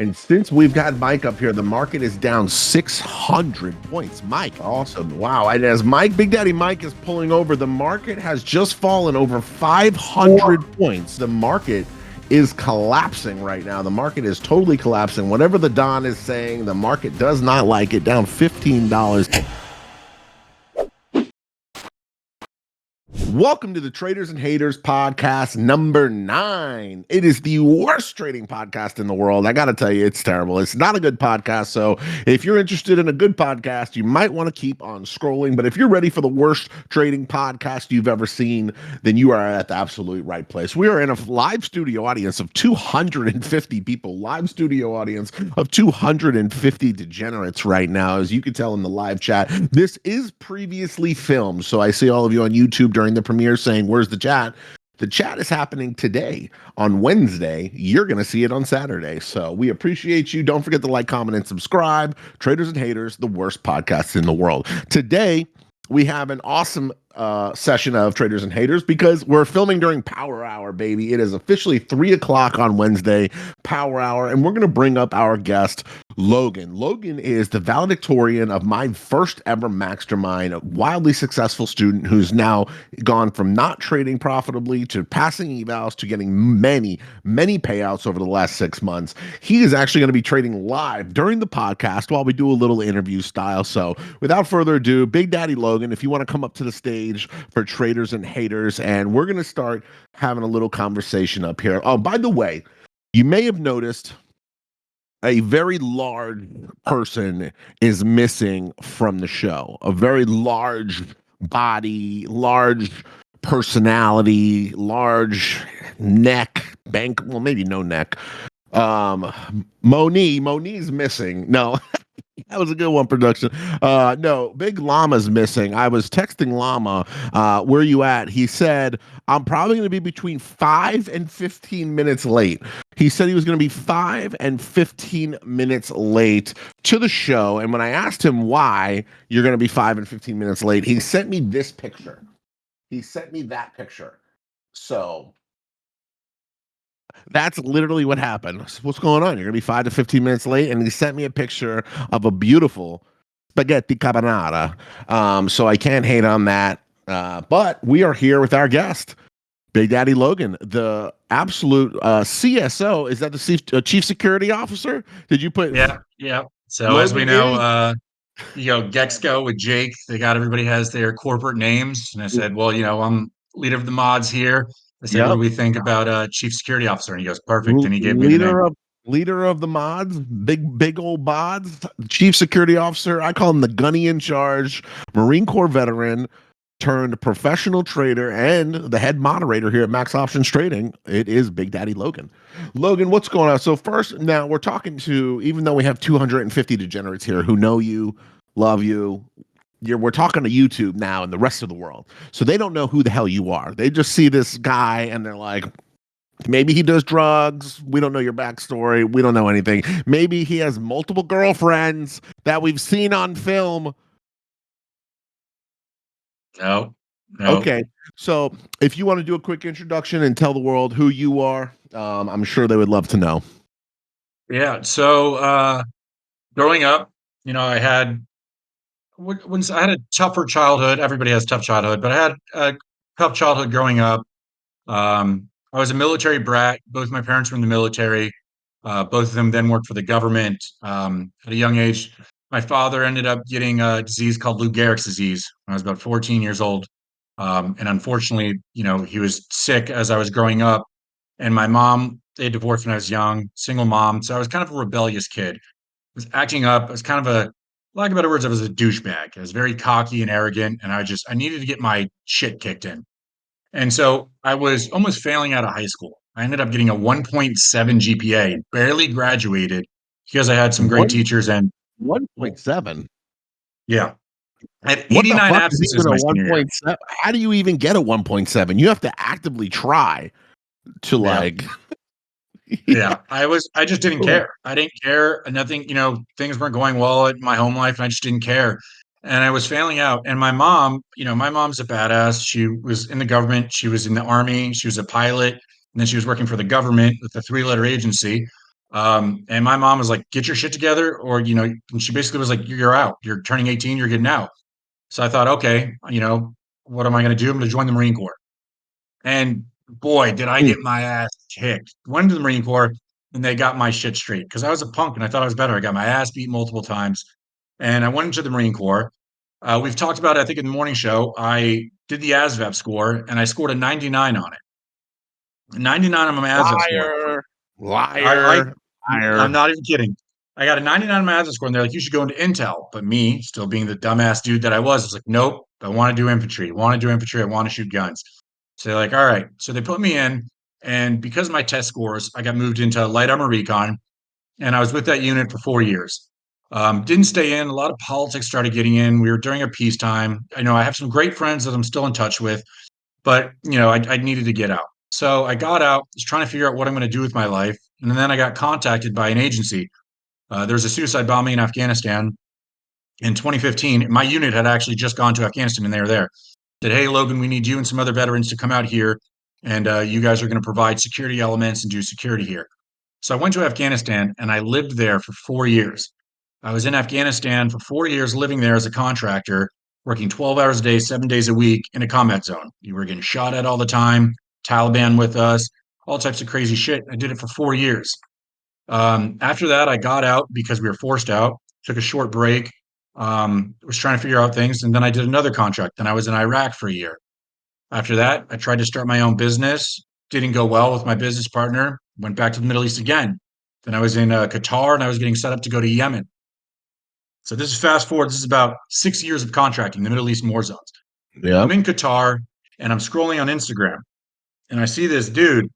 And since we've got Mike up here, the market is down 600 points. Mike, awesome. Wow. And as Big Daddy Mike is pulling over, the market has just fallen over 500 points. The market is collapsing right now. The market is totally collapsing. Whatever the Don is saying, the market does not like it. Down $15. Welcome to the Traders and Haters podcast number 9. It is the worst trading podcast in the world. I got to tell you, it's terrible. It's not a good podcast. So if you're interested in a good podcast, you might want to keep on scrolling. But if you're ready for the worst trading podcast you've ever seen, then you are at the absolute right place. We are in a live studio audience of 250 people, live studio audience of 250 degenerates right now. As you can tell in the live chat, this is previously filmed. So I see all of you on YouTube during the premiere saying, where's the chat? The chat is happening today on Wednesday. You're going to see it on Saturday. So we appreciate you. Don't forget to like, comment, and subscribe. Traders and Haters, the worst podcast in the world. Today, we have an awesome session of Traders and Haters because we're filming during Power Hour, baby. It is officially 3 o'clock on Wednesday, Power Hour, and we're going to bring up our guest, Logan. Logan is the valedictorian of my first ever mastermind, a wildly successful student who's now gone from not trading profitably to passing evals to getting many payouts over the last 6 months. He is actually going to be trading live during the podcast while we do a little interview style. So without further ado, Big Daddy Logan, if you want to come up to the stage for Traders and Haters, and we're going to start having a little conversation up here. Oh, by the way, you may have noticed a very large person is missing from the show. A very large body, large personality, large neck, well, maybe no neck. Moni's missing. No. That was a good one, production. No, Big Llama's missing. I was texting Llama, where you at? He said, I'm probably going to be between 5 and 15 minutes late. He said he was going to be 5 and 15 minutes late to the show. And when I asked him why you're going to be 5 and 15 minutes late, he sent me this picture. He sent me that picture. So that's literally what happened. What's going on? You're going to be 5 to 15 minutes late. And he sent me a picture of a beautiful spaghetti carbonara. So I can't hate on that. But we are here with our guest, Big Daddy Logan, the absolute CSO. Is that the chief security officer? Did you put? Yeah. So Logan as we know, Gexco with Jake, everybody has their corporate names. And I said, well, I'm leader of the mods here. I said, what Yep. do we think about chief security officer? And he goes, perfect. And he gave me the name. Leader of the mods, big old mods, chief security officer. I call him the gunny in charge, Marine Corps veteran turned professional trader and the head moderator here at Max Options Trading. It is Big Daddy Logan. Logan, what's going on? So first, now we're talking to, even though we have 250 degenerates here who know you, love you, we're talking to YouTube now and the rest of the world. So they don't know who the hell you are. They just see this guy and they're like, maybe he does drugs. We don't know your backstory. We don't know anything. Maybe he has multiple girlfriends that we've seen on film. No. Okay. So if you want to do a quick introduction and tell the world who you are, I'm sure they would love to know. Yeah. So growing up, I had a tougher childhood. Everybody has tough childhood, but I had a tough childhood growing up. I was a military brat. Both my parents were in the military. Both of them then worked for the government. At a young age, my father ended up getting a disease called Lou Gehrig's disease when I was about 14 years old. And unfortunately, he was sick as I was growing up. And my mom, they divorced when I was young, single mom. So I was kind of a rebellious kid. I was acting up. I was kind of lack of better words, I was a douchebag. I was very cocky and arrogant. And I needed to get my shit kicked in. And so I was almost failing out of high school. I ended up getting a 1.7 GPA, barely graduated because I had some great One teachers and 1.7. yeah. I had What the 89 fuck is absences even a my senior year. 1.7? How do you even get a 1.7? You have to actively try to Yeah. like. Yeah. I just didn't care. I didn't care. Nothing, things weren't going well in my home life and I just didn't care. And I was failing out. And my mom, my mom's a badass. She was in the government. She was in the army. She was a pilot. And then she was working for the government with a 3-letter agency. And my mom was like, "Get your shit together," or and she basically was like, "You're out. You're turning 18. You're getting out." So I thought, okay, what am I going to do? I'm going to join the Marine Corps. And boy, did I Mm. get my ass kicked. Went to the Marine Corps and they got my shit straight because I was a punk and I thought I was better. I got my ass beat multiple times. And I went into the Marine Corps. We've talked about it, I think, in the morning show. I did the ASVAB score and I scored a 99 on it. 99 on my ASVAB score. Liar, I, I liar, I'm liar. not even kidding. I got a 99 on my ASVAB score, and they're like, "You should go into Intel." But me, still being the dumbass dude that I was like, "Nope, I want to do infantry. I want to do infantry. I want to shoot guns." So they're like, "All right." So they put me in, and because of my test scores, I got moved into light armor recon, and I was with that unit for 4 years. Didn't stay in. A lot of politics started getting in. We were during a peacetime. I know I have some great friends that I'm still in touch with, but I needed to get out. So I got out, was trying to figure out what I'm going to do with my life, and then I got contacted by an agency. There was a suicide bombing in Afghanistan in 2015. My unit had actually just gone to Afghanistan, and they were there. Said, "Hey, Logan, we need you and some other veterans to come out here, and you guys are going to provide security elements and do security here." So I went to Afghanistan, and I lived there for 4 years. I was in Afghanistan for 4 years, living there as a contractor, working 12 hours a day, 7 days a week in a combat zone. You were getting shot at all the time, Taliban with us, all types of crazy shit. I did it for 4 years. After that, I got out because we were forced out, took a short break, was trying to figure out things. And then I did another contract. Then I was in Iraq for a year. After that, I tried to start my own business. Didn't go well with my business partner. Went back to the Middle East again. Then I was in Qatar and I was getting set up to go to Yemen. So this is fast forward. This is about 6 years of contracting the Middle East war zones. I'm Yep. in Qatar and I'm scrolling on Instagram and I see this dude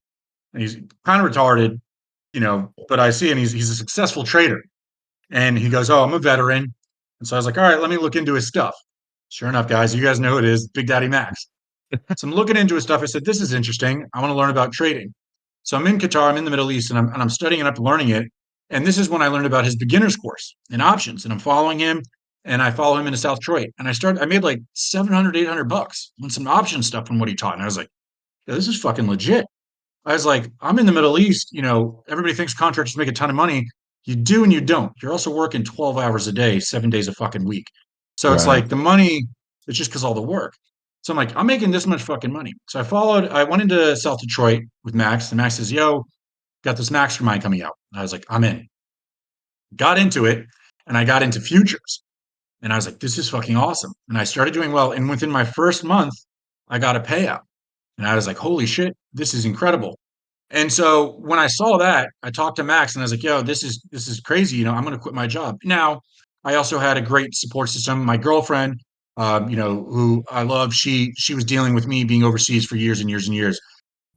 and he's kind of retarded, but I see him. He's a successful trader. And he goes, "Oh, I'm a veteran." And so I was like, "All right, let me look into his stuff." Sure enough, guys, you guys know who it is, Big Daddy Max. So I'm looking into his stuff. I said, "This is interesting. I want to learn about trading." So I'm in Qatar, I'm in the Middle East, and I'm studying it up, learning it. And this is when I learned about his beginner's course in options. And I'm following him, and I follow him into South Detroit. And I made like 700, $800 on some option stuff from what he taught. And I was like, "Yeah, this is fucking legit." I was like, I'm in the Middle East. Everybody thinks contractors make a ton of money. You do and you don't. You're also working 12 hours a day, 7 days a fucking week. So it's Right. like the money, it's just because all the work. So I'm like, I'm making this much fucking money. So I went into South Detroit with Max, and Max says, "Yo, got this mastermind coming out." And I was like, I'm in. Got into it, and I got into futures. And I was like, this is fucking awesome. And I started doing well. And within my first month, I got a payout. And I was like, holy shit, this is incredible. And so when I saw that, I talked to Max and I was like, "Yo, this is crazy. I'm going to quit my job." Now, I also had a great support system. My girlfriend, who I love, she was dealing with me being overseas for years and years and years.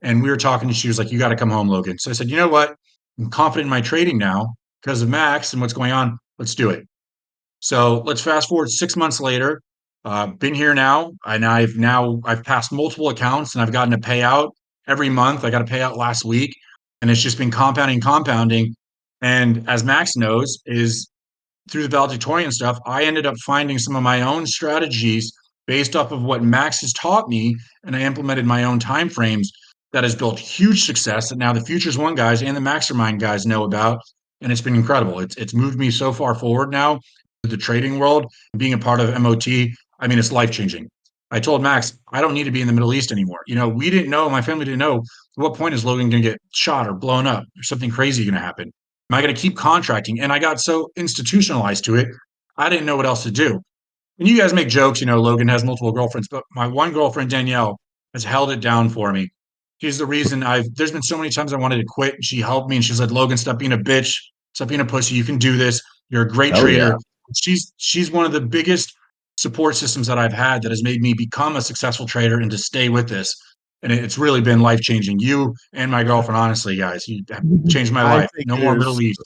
And we were talking, and she was like, "You got to come home, Logan." So I said, "You know what? I'm confident in my trading now because of Max and what's going on. Let's do it." So let's fast forward 6 months later. Been here now, and I've passed multiple accounts, and I've gotten a payout every month. I got a payout last week, and it's just been compounding, compounding. And as Max knows, is through the valedictorian stuff, I ended up finding some of my own strategies based off of what Max has taught me, and I implemented my own time frames that has built huge success that now the Futures One guys and the Mastermind guys know about, and it's been incredible. It's moved me so far forward now with the trading world, being a part of MOT. I mean, it's life changing. I told Max, I don't need to be in the Middle East anymore. We didn't know, my family didn't know at what point is Logan going to get shot or blown up or something crazy going to happen. Am I going to keep contracting? And I got so institutionalized to it, I didn't know what else to do. And you guys make jokes, Logan has multiple girlfriends, but my one girlfriend, Danielle, has held it down for me. She's the reason there's been so many times I wanted to quit. And she helped me and she said, "Logan, stop being a bitch. Stop being a pussy. You can do this. You're a great Oh yeah. trader." She's one of the biggest support systems that I've had that has made me become a successful trader and to stay with this. And it's really been life changing. You and my girlfriend, honestly, guys, you have changed my I life. think No it more is. Middle East.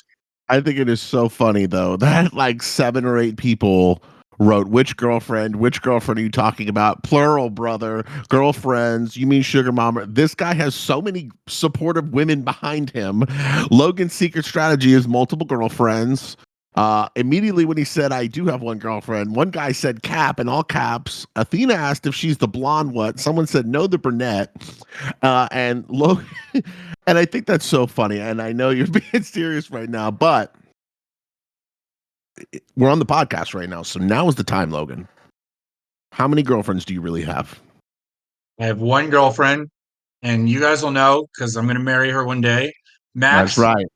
I think it is so funny though that like 7 or 8 people wrote which girlfriend are you talking about? Plural, brother, girlfriends. You mean sugar mama? This guy has so many supportive women behind him. Logan's secret strategy is multiple girlfriends. Immediately when he said, I do have one girlfriend, one guy said cap in all caps. Athena asked if she's the blonde what? Someone said no, the brunette. And Logan, and I think that's so funny. And I know you're being serious right now, but we're on the podcast right now. So now is the time, Logan. How many girlfriends do you really have? I have one girlfriend, and you guys will know because I'm going to marry her one day. That's Max, right.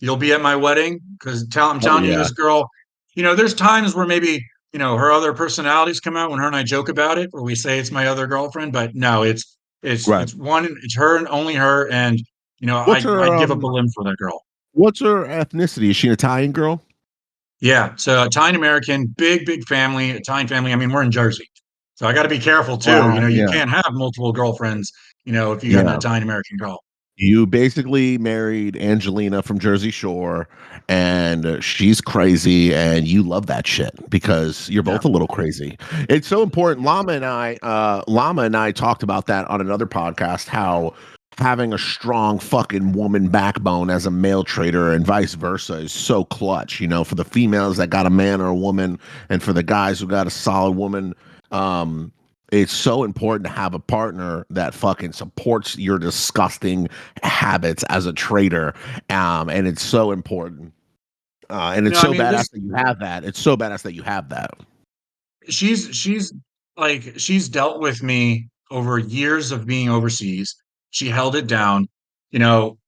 you'll be at my wedding because I'm Oh, telling you, yeah. this girl, there's times where maybe, her other personalities come out when her and I joke about it, where we say it's my other girlfriend, but no, Right. it's her and only her. And, What's her I'd give up a limb for that girl. what's her ethnicity? Is she an Italian girl? Yeah. So Italian American, big, big family, Italian family. I mean, we're in Jersey. So I got to be careful too. Wow. You Yeah. can't have multiple girlfriends, if you got an Yeah. Italian American girl. You basically married Angelina from Jersey Shore, and she's crazy, and you love that shit because you're Yeah. both a little crazy. It's so important. Llama and I talked about that on another podcast. How having a strong fucking woman backbone as a male trader and vice versa is so clutch. For the females that got a man or a woman, and for the guys who got a solid woman. Um, it's so important to have a partner that fucking supports your disgusting habits as a trader. And it's so important. And it's I so mean, badass that you have that. It's so badass that you have that. she's like she's dealt with me over years of being overseas. She held it down. You know,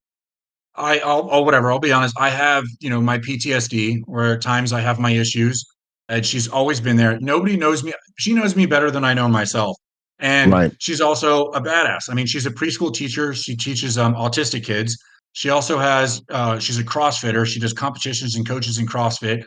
I'll whatever. I'll be honest. I have, my PTSD where at times I have my issues, and she's always been there. Nobody knows me. She knows me better than I know myself. And Right. she's also a badass. I mean, she's a preschool teacher. She teaches autistic kids. She also has she's a CrossFitter. She does competitions and coaches in CrossFit.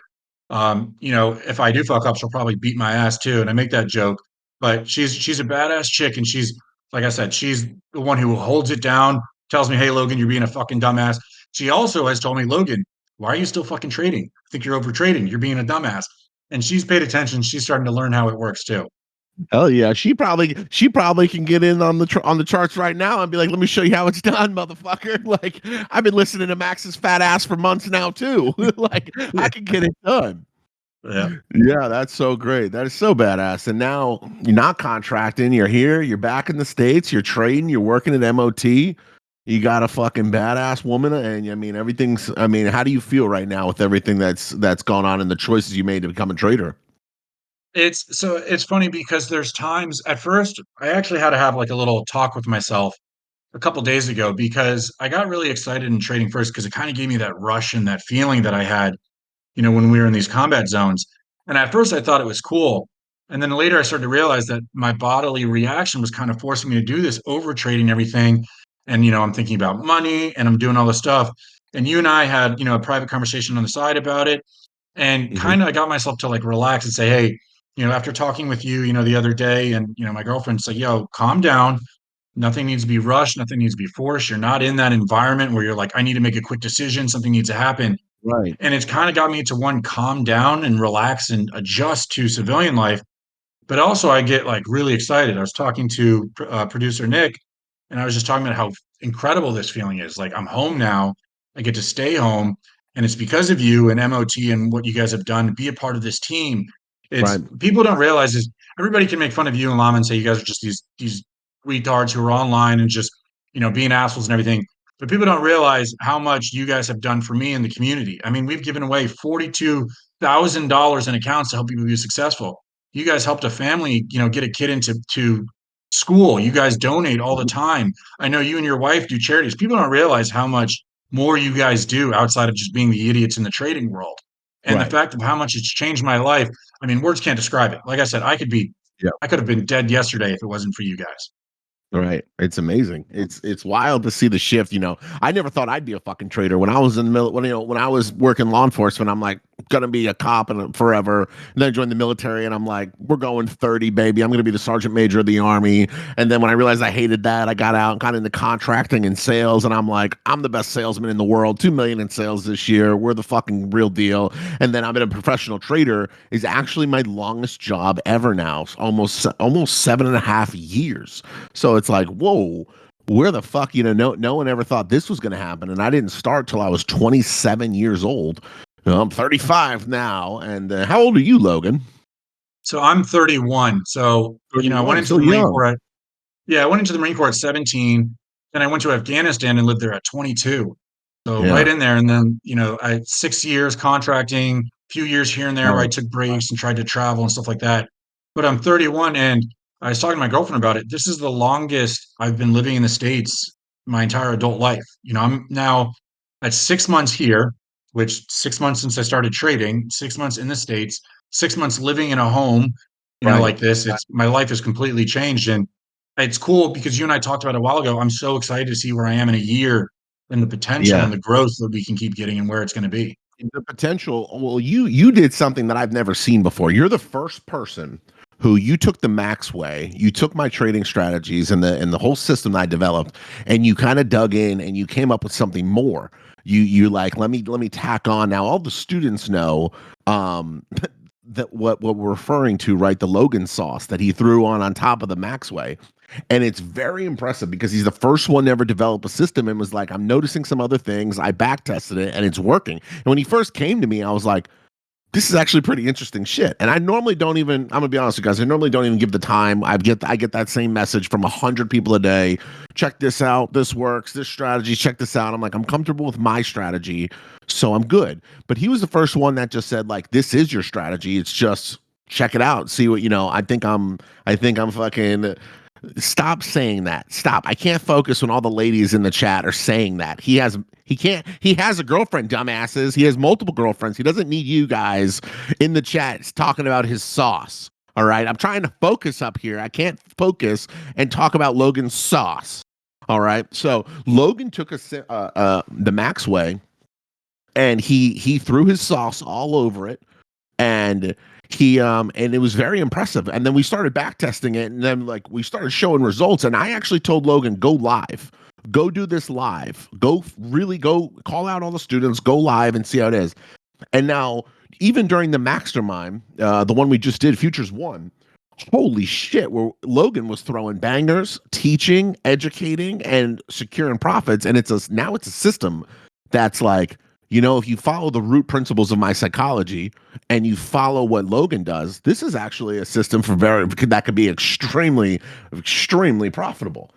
If I do fuck up, she'll probably beat my ass too. And I make that joke. But she's a badass chick, and she's like I said, she's the one who holds it down, tells me, "Hey, Logan, you're being a fucking dumbass." She also has told me, "Logan, why are you still fucking trading? I think you're over trading. You're being a dumbass." And she's paid attention. She's starting to learn how it works too. Hell yeah. She probably can get in on the charts right now and be like, let me show you how it's done, motherfucker. Like, I've been listening to Max's fat ass for months now too. Like, I Yeah. can get it done. Yeah. Yeah, that's so great. That is so badass. And now you're not contracting. You're here. You're back in the States. You're trading. You're working at MOT. You got a fucking badass woman. And I mean, everything's, I mean, how do you feel right now with everything that's gone on and the choices you made to become a trader? It's funny because there's times at first I actually had to have like a little talk with myself a couple days ago because I got really excited in trading first because it kind of gave me that rush and that feeling that I had, when we were in these combat zones. And at first I thought it was cool. And then later I started to realize that my bodily reaction was kind of forcing me to do this over trading everything. And, I'm thinking about money and I'm doing all this stuff. And you and I had, a private conversation on the side about it. And Hmm. kind of I got myself to like relax and say, hey, after talking with you, the other day, and, my girlfriend's like, yo, calm down. Nothing needs to be rushed. Nothing needs to be forced. You're not in that environment where you're like, I need to make a quick decision. Something needs to happen. Right. And it's kind of got me to one, calm down and relax and adjust to civilian life. But also, I get like really excited. I was talking to producer Nick, and I was just talking about how incredible this feeling is. Like, I'm home now. I get to stay home. And it's because of you and MOT and what you guys have done to be a part of this team. It's Right. people don't realize is everybody can make fun of you and Lama and say you guys are just these retards who are online and just being assholes and everything. But people don't realize how much you guys have done for me in the community. I mean, we've given away $42,000 in accounts to help people be successful. You guys helped a family, get a kid into school. You guys donate all the time. I know you and your wife do charities. People don't realize how much more you guys do outside of just being the idiots in the trading world. And the Right. fact of how much it's changed my life, I mean, words can't describe it. Like I said, Yeah. I could have been dead yesterday if it wasn't for you guys. Right. It's amazing. It's wild to see the shift. I never thought I'd be a fucking trader when I was in the when I was working law enforcement. I'm like gonna be a cop and forever. And then I joined the military, and I'm like, we're going 30, baby. I'm gonna be the sergeant major of the army. And then when I realized I hated that, I got out and got into contracting and sales. And I'm like, I'm the best salesman in the world. 2 million in sales this year. We're the fucking real deal. And then I've been a professional trader. Is actually my longest job ever now. Almost 7.5 years. So it's like, whoa, where the fuck, no one ever thought this was going to happen. And I didn't start till I was 27 years old. I'm 35 now. And how old are you, Logan? So I'm 31. So, I went 31, into still the Marine young. Corps I went into the Marine Corps at 17. Then I went to Afghanistan and lived there at 22. So right Yeah. in there. And then, I 6 years contracting, few years here and there where I Right. took breaks and tried to travel and stuff like that. But I'm 31 and I was talking to my girlfriend about it. This is the longest I've been living in the States my entire adult life. I'm now at 6 months here, which 6 months since I started trading, 6 months in the States, 6 months living in a home, Right. like this. It's my life has completely changed. And it's cool because you and I talked about it a while ago. I'm so excited to see where I am in a year and the potential Yeah. and the growth that we can keep getting and where it's going to be. The potential. Well, you did something that I've never seen before. You're the first person who you took the max way. You took my trading strategies and the whole system that I developed, and you kind of dug in and you came up with something more. You like let me tack on. Now all the students know that what we're referring to, right? The Logan sauce that he threw on top of the max way. And it's very impressive because he's the first one to ever develop a system and was like, I'm noticing some other things. I back tested it and it's working. And when he first came to me, I was like, this is actually pretty interesting shit. And I normally don't even, I'm gonna be honest with you guys, I normally don't even give the time. I get that same message from 100 people a day. Check this out. This works. This strategy, check this out. I'm like, I'm comfortable with my strategy, so I'm good. But he was the first one that just said, like, this is your strategy. It's just check it out. See what I think I'm fucking. Stop saying that. Stop. I can't focus when all the ladies in the chat are saying that. He has a girlfriend, dumbasses. He has multiple girlfriends. He doesn't need you guys in the chat talking about his sauce. All right. I'm trying to focus up here. I can't focus and talk about Logan's sauce. All right. So Logan took the Max way and he threw his sauce all over it, and and it was very impressive. And then we started back testing it, and then like we started showing results, and I actually told Logan, go live, go do this live, go call out all the students, go live and see how it is. And now even during the mastermind, the one we just did, Futures One, holy shit, where Logan was throwing bangers, teaching, educating, and securing profits. And now it's a system that's like, if you follow the root principles of my psychology and you follow what Logan does, this is actually a system that could be extremely, extremely profitable.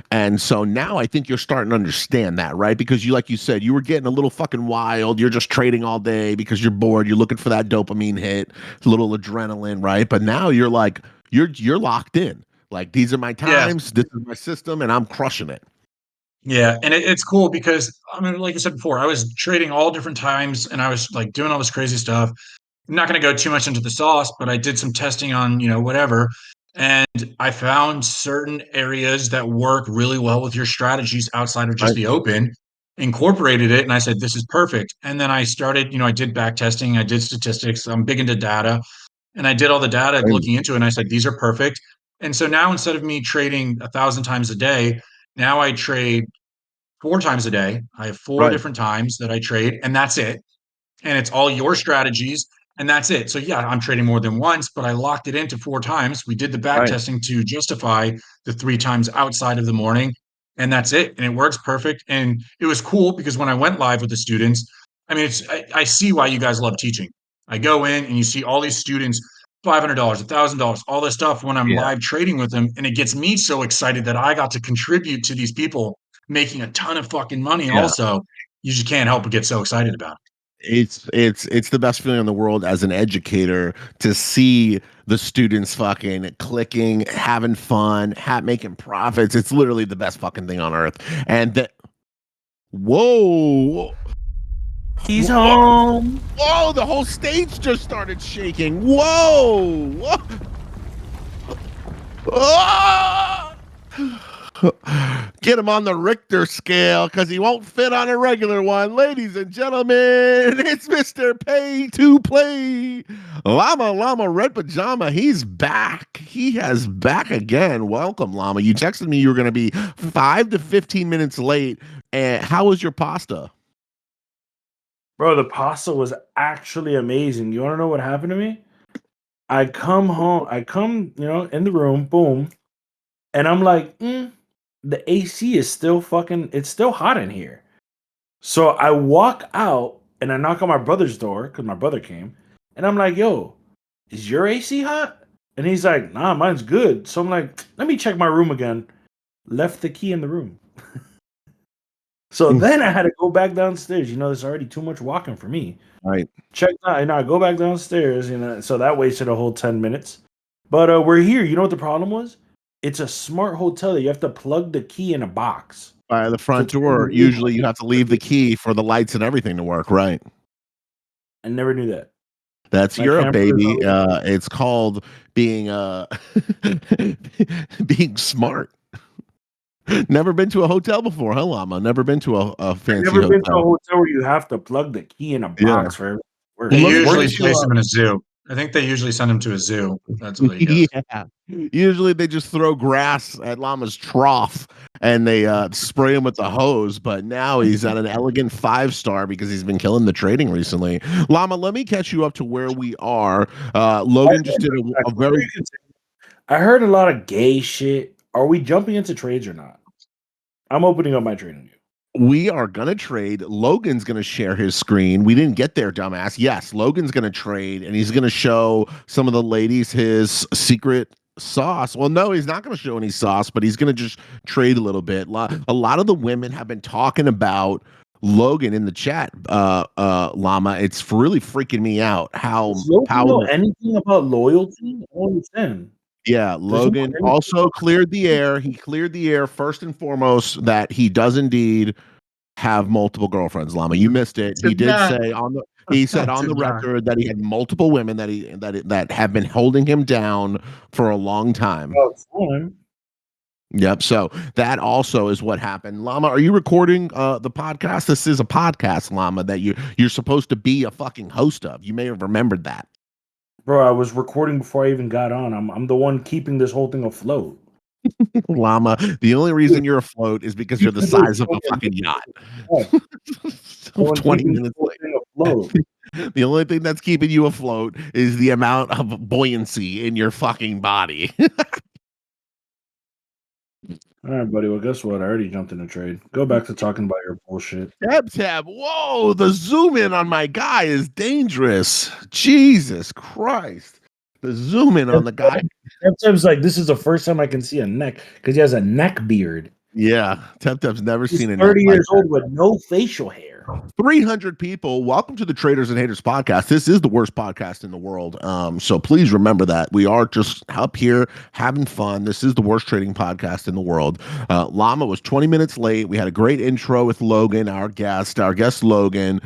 And so now I think you're starting to understand that, right? Because like you said, you were getting a little fucking wild. You're just trading all day because you're bored. You're looking for that dopamine hit, a little adrenaline, right? But now you're like, you're locked in. Like, these are my Yeah. times, this is my system, and I'm crushing it. Yeah. And it's cool because, I mean, like I said before, I was trading all different times and I was like doing all this crazy stuff. I'm not going to go too much into the sauce, but I did some testing on, whatever. And I found certain areas that work really well with your strategies outside of just Right. the open, incorporated it, and I said, this is perfect. And then I started, I did back testing, I did statistics, I'm big into data, and I did all the data Right. looking into it, and I said, these are perfect. And so now instead of me trading 1,000 times a day, now I trade 4 times a day. I have four Right. different times that I trade, and that's it, and it's all your strategies, and that's it. So yeah, I'm trading more than once, but I locked it into 4 times. We did the back Right. testing to justify the 3 times outside of the morning, and that's it. And it works perfect. And it was cool because when I went live with the students, I mean, I see why you guys love teaching. I go in and you see all these students, $500, $1,000, all this stuff when I'm Yeah. live trading with them, and it gets me so excited that I got to contribute to these people making a ton of fucking money. Yeah. Also, you just can't help but get so excited about it. It's the best feeling in the world as an educator to see the students fucking clicking, having fun, making profits. It's literally the best fucking thing on earth. And that, whoa, He's whoa, home. whoa, the whole stage just started shaking. Whoa, whoa. Ah! Get him on the Richter scale because he won't fit on a regular one. Ladies and gentlemen, it's Mr. Pay to Play. Llama Red Pajama. He's back. He has back again. Welcome, Llama. You texted me you were going to be 5 to 15 minutes late. And how was your pasta? Bro, the pasta was actually amazing. You want to know what happened to me? I come home, in the room, boom, and I'm like, the AC is still it's still hot in here. So I walk out And I knock on my brother's door because my brother came, and I'm like, "Yo, is your AC hot?" And he's like, "Nah, mine's good." So I'm like, "Let me check my room again." Left the key in the room. So then I had to go back downstairs. There's already too much walking for me. Right. Check that. And I go back downstairs. So that wasted a whole 10 minutes. But we're here. You know what the problem was? It's a smart hotel that you have to plug the key in a box. By the to front turn door, the roof usually you have to leave the key for the lights and everything to work, right? I never knew that. That's My Europe, camper is baby. always It's called being being smart. Never been to a hotel before, huh, Llama? Never been to a I've fancy never been to a hotel. hotel where you have to plug the key in a Yeah. box for everything to work. They Let me usually get you place them in a zoo. I think they usually send them to a zoo. That's what he does. yeah. Usually they just throw grass at Llama's trough and they spray him with the hose. But now he's at an elegant 5-star because he's been killing the trading recently. Llama, let me catch you up to where we are. Logan just did a very. I heard a lot of gay shit. Are we jumping into trades or not? I'm opening up my trading view. We are gonna trade. Logan's gonna share his screen. We didn't get there, dumbass. Yes, Logan's gonna trade, and he's gonna show some of the ladies his secret sauce. Well, no, he's not gonna show any sauce, but he's gonna just trade a little bit. A lot of the women have been talking about Logan in the chat, Llama. It's really freaking me out how Does Logan know powerful. anything about loyalty? I don't understand. Yeah, Does he know Logan anything also about cleared the air. He cleared the air first and foremost that he does indeed have multiple girlfriends, Llama. You missed it. He Did did not. say on the he said on the Did not. record that he had multiple women that have been holding him down for a long time. time? Yep. So that also is what happened. Llama, are you recording the podcast? This is a podcast, Llama, that you're supposed to be a fucking host of. You may have remembered that. Bro, I was recording before I even got on. I'm the one keeping this whole thing afloat. Llama, the only reason you're afloat is because you're the size of a fucking yacht. No one 20 keeping this minutes whole late. thing afloat. The only thing that's keeping you afloat is the amount of buoyancy in your fucking body. All right, buddy. Well, guess what? I already jumped in a trade. Go back to talking about your bullshit. Tab. Whoa, the zoom in on my guy is dangerous. Jesus Christ. The zoom in on the guy. Tab's like, this is the first time I can see a neck because he has a neck beard. Yeah, Tab's never He's seen a 30 neck years like old with no facial hair. 300 people. Welcome to the Traders and Haters podcast. This is the worst podcast in the world. So please remember that we are just up here having fun. This is the worst trading podcast in the world. Llama was 20 minutes late. We had a great intro with Logan, our guest Logan,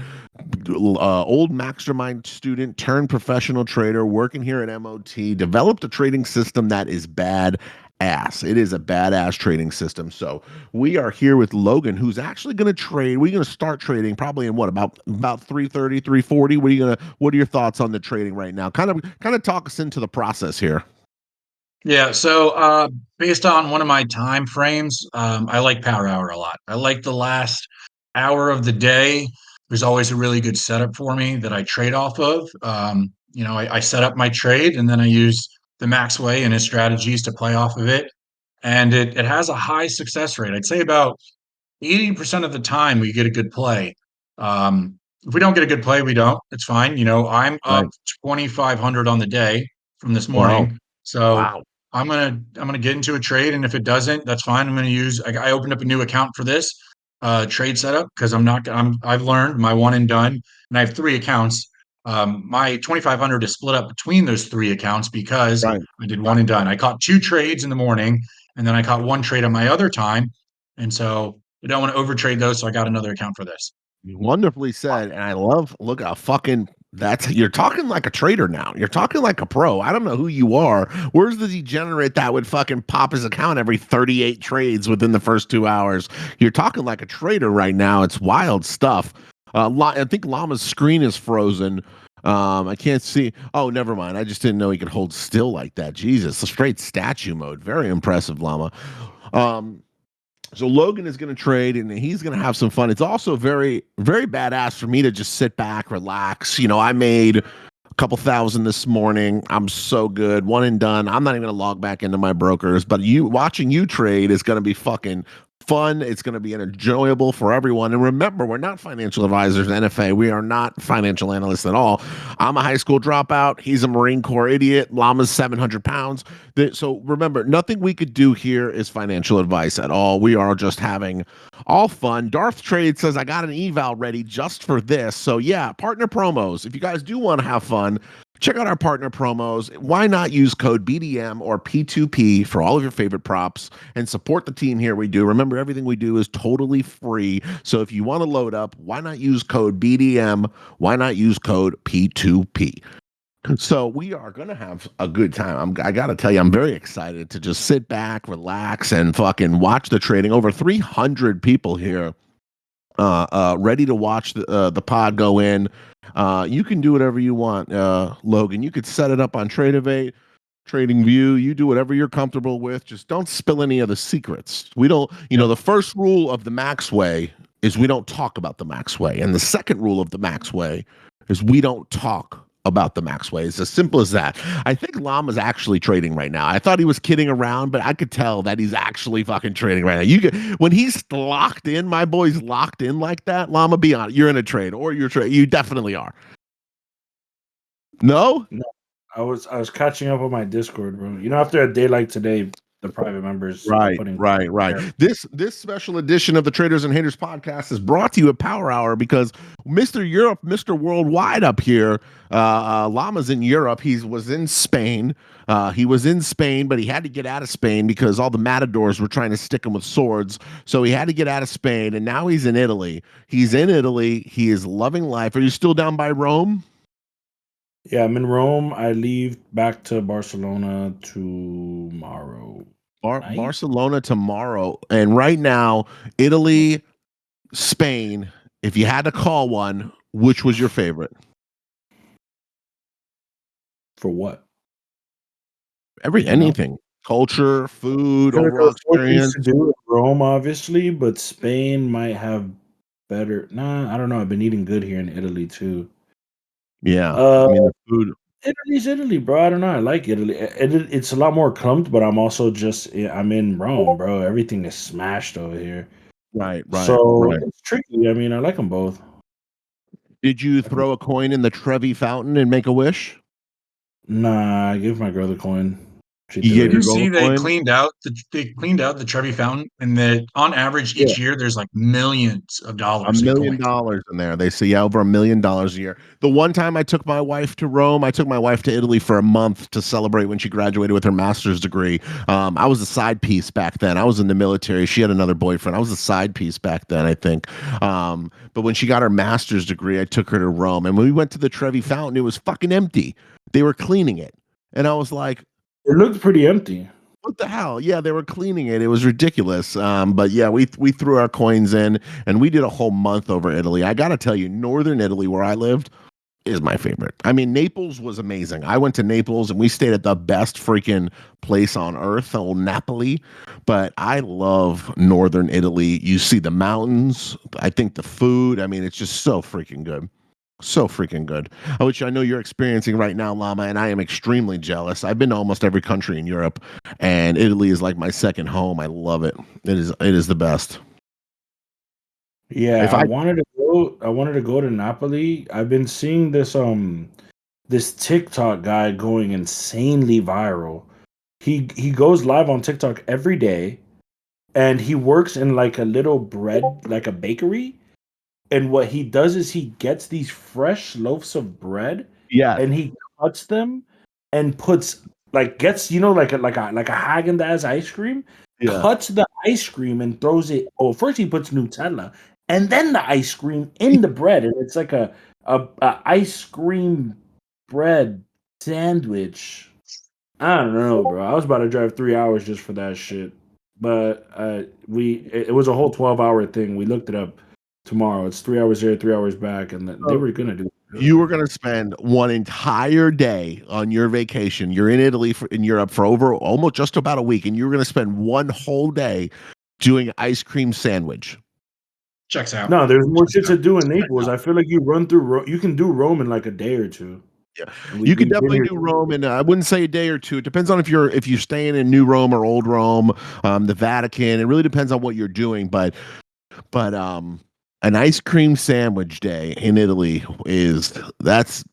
old mastermind student turned professional trader working here at MOT, developed a trading system that is bad ass. It is a badass trading system. So we are here with Logan, who's actually going to trade. We're going to start trading probably in about 3:30, 3:40. What are your thoughts on the trading right now? Kind of talk us into the process here. Yeah, so based on one of my time frames, I like power hour a lot. I like the last hour of the day. There's always a really good setup for me that I trade off of. I set up my trade and then I use the Max Way and his strategies to play off of it. And it has a high success rate. I'd say about 80% of the time we get a good play. If we don't get a good play, we don't. It's fine. I'm up Right. 2,500 on the day from this Wow. morning. So Wow. I'm gonna get into a trade, and if it doesn't, that's fine. I'm gonna use. I opened up a new account for this trade setup because I've learned my one and done, and I have three accounts. My 2,500 is split up between those three accounts because Right. I did one and done. I caught two trades in the morning, and then I caught one trade on my other time, and so I don't want to overtrade those. So I got another account for this. Wonderfully said. And I love, look how fucking you're talking like a trader now. You're talking like a pro. I don't know who you are. Where's the degenerate that would fucking pop his account every 38 trades within the first 2 hours? You're talking like a trader right now. It's wild stuff. I think Llama's screen is frozen. I can't see. Oh, never mind. I just didn't know he could hold still like that. Jesus, a straight statue mode. Very impressive, Llama. So Logan is going to trade and he's going to have some fun. It's also very, very badass for me to just sit back, relax. I made a couple thousand this morning. I'm so good. One and done. I'm not even going to log back into my brokers, but watching you trade is going to be fucking fun. It's going to be enjoyable for everyone. And remember, we're not financial advisors, NFA. We are not financial analysts at all. I'm a high school dropout. He's a Marine Corps idiot. Llama's 700 pounds. So remember, nothing we could do here is financial advice at all. We are just having all fun. Darth Trade says, I got an eval ready just for this. So yeah, partner promos. If you guys do want to have fun, check out our partner promos. Why not use code BDM or P2P for all of your favorite props and support the team here? We do. Remember, everything we do is totally free. So if you want to load up, why not use code BDM? Why not use code P2P? So we are going to have a good time. I got to tell you, I'm very excited to just sit back, relax, and fucking watch the trading. Over 300 people here ready to watch the pod go in. You can do whatever you want, Logan. You could set it up on Tradeovate, Trading View. You do whatever you're comfortable with. Just don't spill any of the secrets. We don't, the first rule of the Max Way is we don't talk about the Max Way. And the second rule of the Max Way is we don't talk about the Max Way. It's as simple as that. I think Llama's actually trading right now. I thought he was kidding around, but I could tell that he's actually fucking trading right now. When he's locked in, my boy's locked in like that. Llama, be honest, you're in a trade, or you're trading. You definitely are. No? No, I was catching up on my Discord, bro. After a day like today, the private members Right. There. This special edition of the Traders and Haters podcast is brought to you at Power Hour because Mr. Europe, Mr. Worldwide up here, Llama's in Europe. He was in Spain. But he had to get out of Spain because all the matadors were trying to stick him with swords. So he had to get out of Spain, and now he's in Italy. He is loving life. Are you still down by Rome? Yeah, I'm in Rome. I leave back to Barcelona tomorrow. Barcelona tomorrow. And right now, Italy, Spain, if you had to call one, which was your favorite? For what? Anything. Culture, food, overall experience. To do with Rome, obviously, but Spain might have better. Nah, I don't know. I've been eating good here in Italy too. Yeah, the food. Italy's Italy, bro. I don't know. I like Italy. It's a lot more clumped, but I'm also I'm in Rome, bro. Everything is smashed over here. Right. So it's tricky. I like them both. Did you throw a coin in the Trevi fountain and make a wish? Nah, I give my girl the coin. You see, they cleaned out the Trevi Fountain, and on average each year there's like millions of dollars. $1 million in there. They see over $1 million a year. The one time I took my wife to Rome, I took my wife to Italy for a month to celebrate when she graduated with her master's degree. I was a side piece back then. I was in the military. She had another boyfriend. I was a side piece back then, I think. But when she got her master's degree, I took her to Rome. And when we went to the Trevi Fountain, it was fucking empty. They were cleaning it. And I was like, it looked pretty empty. What the hell? Yeah, they were cleaning it. It was ridiculous. But yeah, we threw our coins in and we did a whole month over Italy. I got to tell you, Northern Italy, where I lived, is my favorite. Naples was amazing. I went to Naples and we stayed at the best freaking place on earth, old Napoli. But I love Northern Italy. You see the mountains. I think the food, it's just so freaking good. So freaking good. Which I know you're experiencing right now, Llama, and I am extremely jealous. I've been to almost every country in Europe, and Italy is like my second home. I love it. It is the best. Yeah, I wanted to go to Napoli. I've been seeing this TikTok guy going insanely viral. He goes live on TikTok every day, and he works in like a little bread, like a bakery. And what he does is he gets these fresh loaves of bread, and he cuts them and puts like a Haagen-Dazs ice cream, cuts the ice cream and throws it. Oh, first he puts Nutella and then the ice cream in the bread, and it's like a ice cream bread sandwich. I don't know, bro. I was about to drive 3 hours just for that shit, but it was a whole 12-hour thing. We looked it up. Tomorrow, it's 3 hours there, 3 hours back, and they were gonna do. You were gonna spend one entire day on your vacation. You're in Italy, in Europe, for over almost just about a week, and you were gonna spend one whole day doing ice cream sandwich. Checks out. No, there's more shit to do in Naples. I feel like you run through. You can do Rome in like a day or two. Yeah, And you could we've been definitely here. do Rome, and I wouldn't say a day or two. It depends on if you're staying in New Rome or Old Rome, the Vatican. It really depends on what you're doing, but an ice cream sandwich day in Italy that's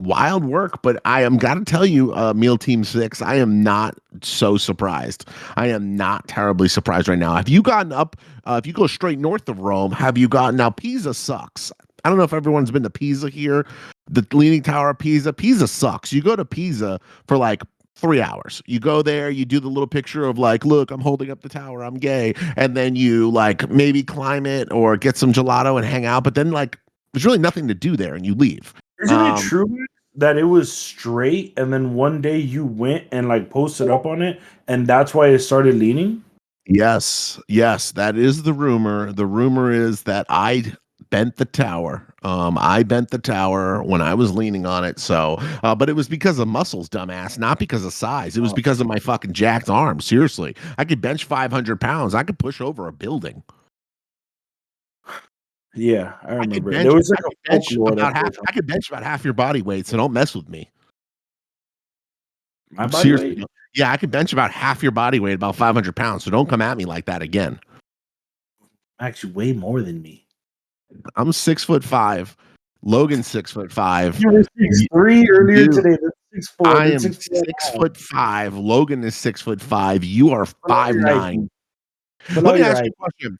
wild work. But I am gotta tell you, Meal Team 6, I am not so surprised. I am not terribly surprised right now. Have you gotten up? If you go straight north of Rome, have you gotten now? Pisa sucks. I don't know if everyone's been to Pisa here. The Leaning Tower of Pisa. Pisa sucks. You go to Pisa for like 3 hours. You go there, you do the little picture of like, look, I'm holding up the tower, I'm gay, and then you like maybe climb it or get some gelato and hang out. But then like, there's really nothing to do there, and you leave. Isn't it true that it was straight, and then one day you went and like posted up on it, and that's why it started leaning? Yes, yes, that is the rumor. The rumor is that I bent the tower. I bent the tower when I was leaning on it. So, but it was because of muscles, dumbass, not because of size. It was Oh, because of my fucking jacked arms. Seriously, I could bench 500 pounds. I could push over a building. yeah, I I could remember. bench. There was like I a could bench folklore that about half. I could bench about half your body weight. So don't mess with me. my body Seriously. weight. Yeah, I could bench about half your body weight, about 500 pounds. So don't come at me like that again. Actually, way more than me. I'm 6'5". Logan's 6'5". You were 6'3" earlier You, today. That's 6'4". I That's am 6'4". 6'5". Logan is 6'5". You are Pull out your 5'9". ID. Pull Let out me your ask you ID. a question.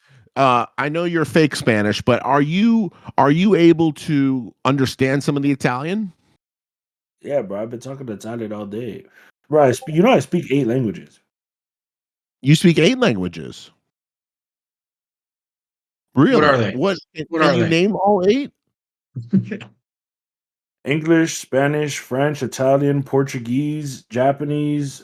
I know you're fake Spanish, but are you able to understand some of the Italian? Yeah, bro. I've been talking to Italian all day. Bro, I speak 8 languages. You speak 8 languages. What are Really? they? What What can are you they? name all 8? English, Spanish, French, Italian, Portuguese, Japanese,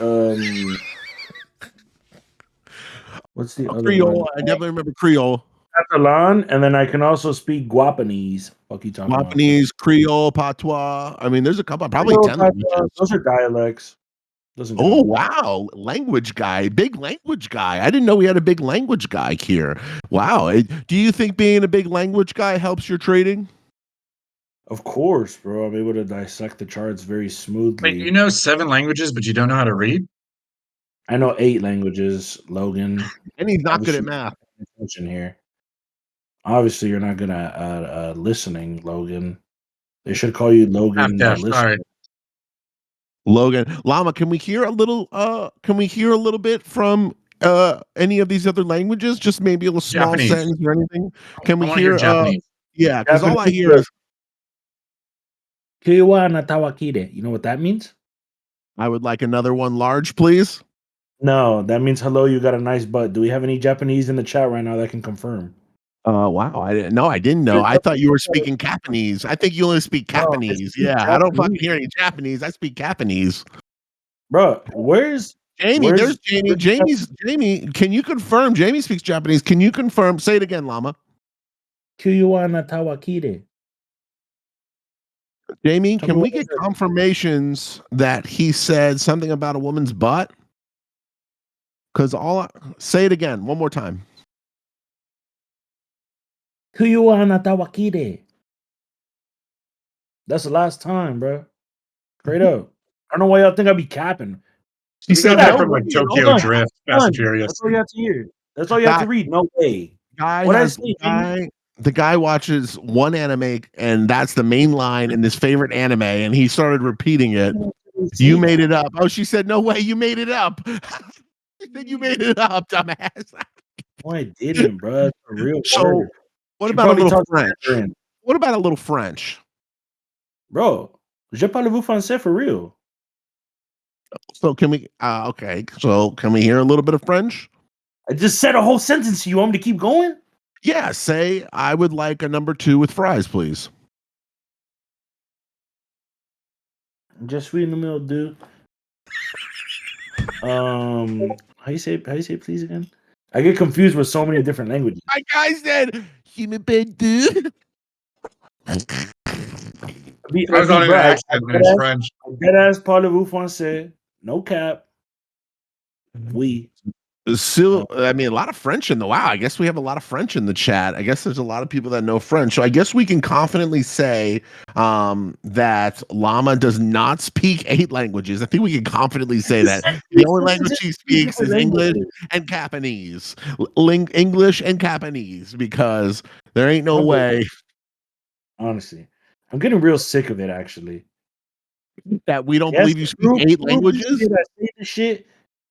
what's the other one? Creole. I definitely remember Creole. Catalan, and then I can also speak Guapanese. Fuck you talking about? Japanese, Creole, Patois. I mean, there's a couple, probably Creole, 10 Patois, languages. those are dialects. Doesn't Oh, count. wow. Language guy, big language guy. I didn't know we had a big language guy here. Wow. Do you think being a big language guy helps your trading? Of course, bro. I'm able to dissect the charts very Wait, you smoothly. know 7 languages, but you don't know how to read? I know 8 languages, Logan. And he's not good at Obviously, math. attention here. Obviously, you're not good at listening, Logan. They should call you Half Logan the dash, listener. sorry. Logan, Llama, can we hear a little bit from any of these other languages? Just maybe a little small Japanese. sentence or anything? Can I we wanna hear hear Japanese. yeah, because all I Japanese, hear is Kiwa na tawakide. You know what that means? I would like another one large, please. No, that means hello, you got a nice butt. Do we have any Japanese in the chat right now that can confirm? Wow. I didn't know. I thought you were speaking Japanese. I think you only speak No, I Japanese. speak Yeah, I don't fucking Japanese. hear any Japanese. I speak Japanese. Bro, Jamie, there's Jamie. Jamie, can you confirm? Jamie speaks Japanese. Can you confirm? Say it again, Llama. Kiwa na tawakide? Jamie, Tell me can we what is get it? confirmations that he said something about a woman's butt? Because say it again one more time. Kiwa na tawakide. That's the last time, bro. Straight up. I don't know why y'all think I be capping. She You got said Look at that no that. from, way. like, Hold Tokyo on. Drift, Hold Fast and on. That's Furious. all you have to hear. That's all you have Guy, to read. No way. guy What I has say, Jimmy? the guy watches one anime and that's the main line in his favorite anime, and he started repeating it. You Say made that. it up. Oh, she said, no way, you made it up. She said you made it up, dumbass. No, I didn't, bro. It's a real So word. what She about a probably little talks French? Mandarin. What about a little French? Bro, je parle-vous français for real? So can we okay, so can we hear a little bit of French? I just said a whole sentence to you. Want me to keep going? Yeah, say I would like a number 2 with fries, please. Just read in the middle, dude. How you say please again? I get confused with so many different languages. My guy said, "Human being, dude." Throws on an Bro, accent and it's French. I dead ass parle-vous français. No cap. Oui. So, I mean, a lot of French in the wow. I guess we have a lot of French in the chat. I guess there's a lot of people that know French. So I guess we can confidently say that Llama does not speak 8 languages. I think we can confidently say that the only language he speaks is English and Japanese, English and Japanese, because there ain't no way Honestly, I'm getting real sick of it. Actually, that we don't yes, believe you speak 8 languages. I say this shit.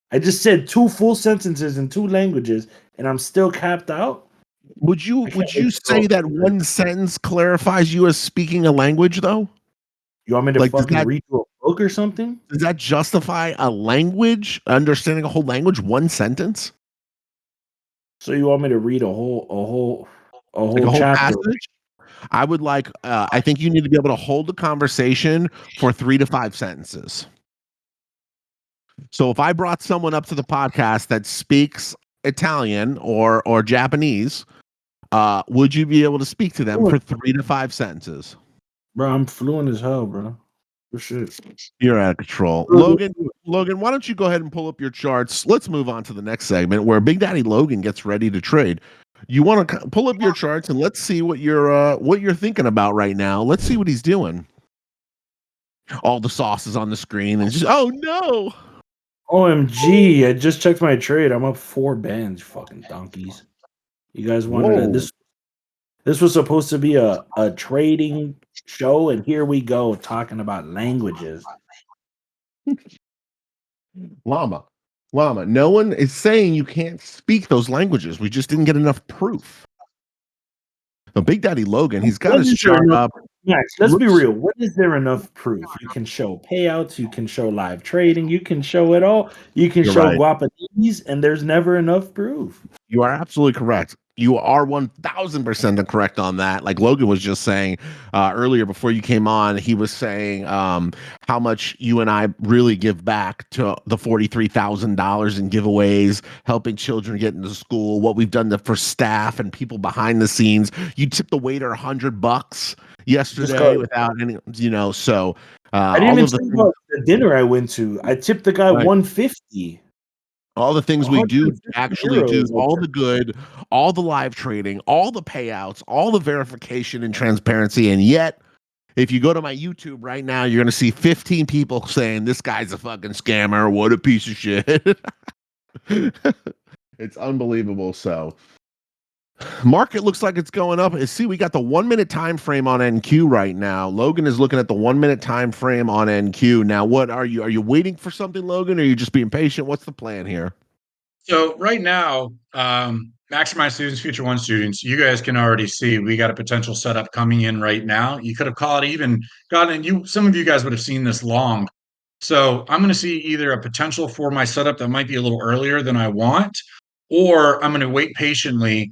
I just said 2 full sentences in 2 languages, and I'm still capped out. Would you I can't would wait you to grow say up. that one sentence clarifies you as speaking a language though? You want me to Like, fucking read you a book or something? does that justify a language, understanding a whole language, one sentence? So you want me to read a Like whole a whole chapter? passage? I would like I think you need to be able to hold the conversation for 3 to 5 sentences. So if I brought someone up to the podcast that speaks Italian or Japanese, would you be able to speak to them for 3 to 5 sentences? Bro, I'm fluent as hell, bro. For shit. You're out of control. Logan, why don't you go ahead and pull up your charts? Let's move on to the next segment where Big Daddy Logan gets ready to trade. You want to pull up your charts and let's see what you're thinking about right now. Let's see what he's doing. All the sauce is on the screen and just oh no. OMG, I just checked my trade. I'm up 4 bands, fucking donkeys. You guys wanted Whoa. this was supposed to be a trading show, and here we go talking about languages. Llama. No one is saying you can't speak those languages. We just didn't get enough proof. So Big Daddy Logan, he's got his chart up. Max, let's be real. What is there enough proof? You can show payouts, you can show live trading, you can show it all. You can You're show right. guapanese, and there's never enough proof. You are absolutely correct. You are 1000% correct on that. Like Logan was just saying earlier before you came on, he was saying how much you and I really give back to the $43,000 in giveaways, helping children get into school, what we've done for staff and people behind the scenes. You tipped the waiter $100 yesterday without any, so I didn't all even of the think about the dinner I went to. I tipped the guy right. 150. All the things we do 150 actually do, euros. all the good, all the live trading, all the payouts, all the verification and transparency. And yet, if you go to my YouTube right now, you're going to see 15 people saying, this guy's a fucking scammer. What a piece of shit. It's unbelievable. So, market looks like it's going up. See, we got the 1 minute time frame on NQ right now. Logan is looking at the 1 minute time frame on NQ. Now, what are you waiting for something, Logan, or are you just being patient? What's the plan here? So right now, Maximize students, Future One students, you guys can already see we got a potential setup coming in right now. You could have called even gotten you. Some of you guys would have seen this long. So I'm going to see either a potential for my setup that might be a little earlier than I want, or I'm going to wait patiently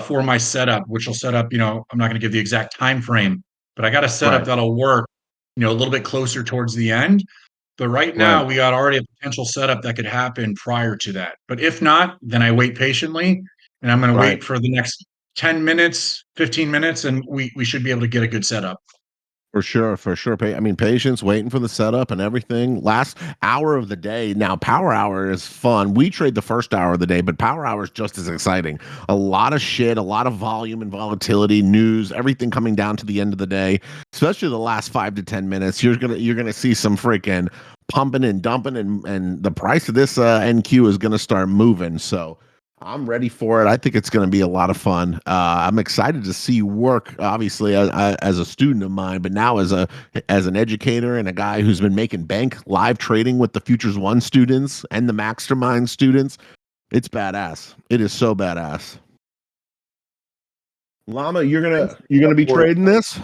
for my setup, which will set up. I'm not going to give the exact time frame, but I got a setup Right. that'll work. A little bit closer towards the end. But right now, Right. we got already a potential setup that could happen prior to that. But if not, then I wait patiently, and I'm going to Right. wait for the next 10 minutes, 15 minutes, and we should be able to get a good setup. For sure. Patience, waiting for the setup and everything. Last hour of the day. Now, power hour is fun. We trade the first hour of the day, but power hour is just as exciting. A lot of shit, a lot of volume and volatility, news, everything coming down to the end of the day, especially the last 5 to 10 minutes. You're gonna see some freaking pumping and dumping, and the price of this NQ is gonna start moving. So I'm ready for it. I think it's going to be a lot of fun. I'm excited to see you work, obviously, as a student of mine, but now as an educator and a guy who's been making bank live trading with the Futures One students and the Mastermind students. It's badass. It is so badass. Llama, you're gonna be trading this?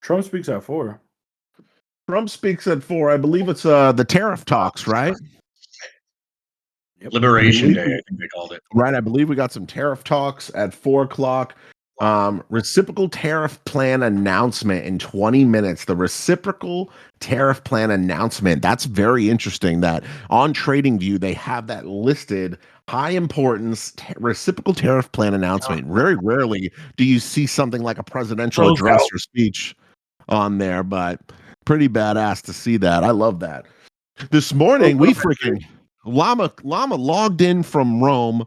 Trump speaks at 4. Trump speaks at 4. I believe it's the tariff talks, right? Yep. Liberation Day, I think they called it. Right. I believe we got some tariff talks at 4 o'clock. Reciprocal tariff plan announcement in 20 minutes. The reciprocal tariff plan announcement. That's very interesting that on TradingView, they have that listed. High importance reciprocal tariff plan announcement. Very rarely do you see something like a presidential address or speech on there, but pretty badass to see that. I love that. This morning, we freaking Llama logged in from Rome.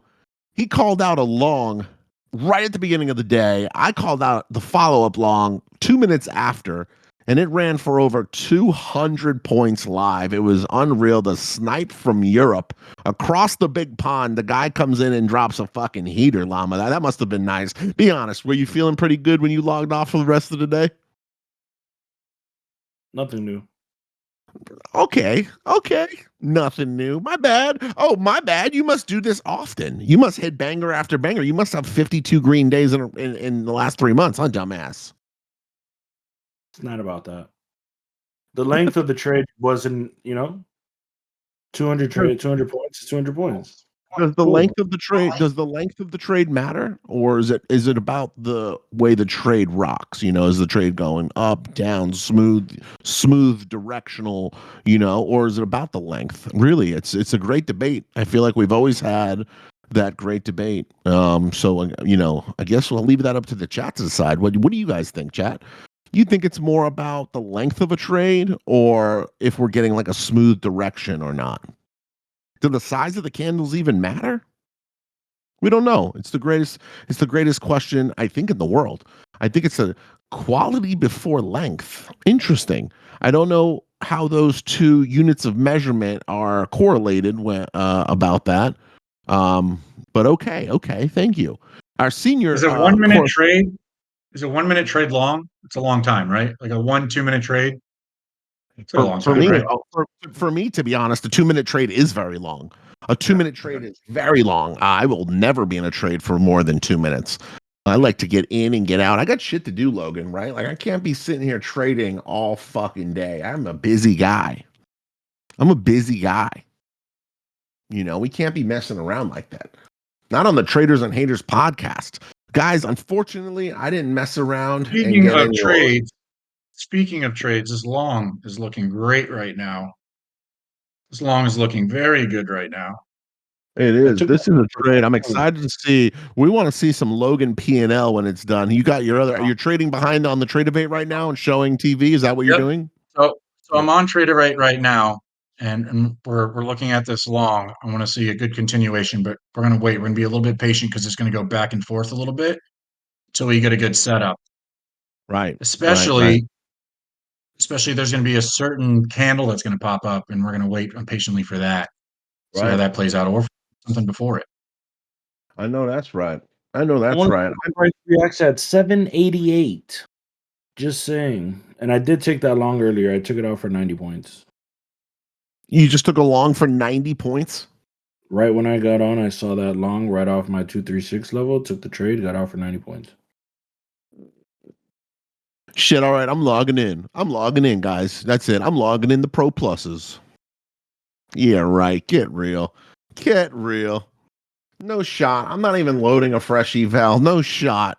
He called out a long right at the beginning of the day. I called out the follow-up long 2 minutes after, and it ran for over 200 points live. It was unreal. The snipe from Europe across the big pond. The guy comes in and drops a fucking heater, Llama. That must have been nice. Be honest, were you feeling pretty good when you logged off for the rest of the day? Nothing new. Okay. Nothing new. My bad. Oh, my bad. You must do this often. You must hit banger after banger. You must have 52 green days in the last 3 months, huh, dumbass? It's not about that. The length of the trade wasn't, 200 trade, 200 points is 200 points. Does the Cool. length of the trade matter, or is it about the way the trade rocks? Is the trade going up, down, smooth directional, or is it about the length? Really, it's a great debate. I feel like we've always had that great debate. So I guess we'll leave that up to the chat to decide. What do you guys think, chat? You think it's more about the length of a trade, or if we're getting like a smooth direction or not? Do the size of the candles even matter? We don't know. It's the greatest question I think in the world. I think it's a quality before length. Interesting. I don't know how those two units of measurement are correlated about that. But okay. Thank you. Our senior Is a 1 minute trade? Is a 1 minute trade long? It's a long time, right? Like a 2 minute trade. It's a long for time, me, right? for me, to be honest, a 2 minute trade is very long. A 2 minute trade is very long. I will never be in a trade for more than 2 minutes. I like to get in and get out. I got shit to do, Logan, right? Like I can't be sitting here trading all fucking day. I'm a busy guy. We can't be messing around like that. Not on the Traders and Haters podcast. Guys, unfortunately, I didn't mess around and get any Speaking of trades, this long is looking great right now. This long is looking very good right now. It is. This is a trade. I'm excited to see. We want to see some Logan P&L when it's done. You got you're trading behind on the trade debate right now and showing TV. Is that what you're doing? So I'm on Trader right now, and we're looking at this long. I want to see a good continuation, but we're going to wait. We're going to be a little bit patient because it's going to go back and forth a little bit until we get a good setup. Right. Especially there's going to be a certain candle that's going to pop up, and we're going to wait patiently for that. See how that plays out, or something before it. I know that's right. Price reacts at 788. Just saying. And I did take that long earlier. I took it out for 90 points. You just took a long for 90 points? Right when I got on, I saw that long right off my 236 level, took the trade, got out for 90 points. Shit, all right. I'm logging in, guys. That's it. I'm logging in the Pro Pluses. Yeah, right. Get real. No shot. I'm not even loading a fresh eval. No shot.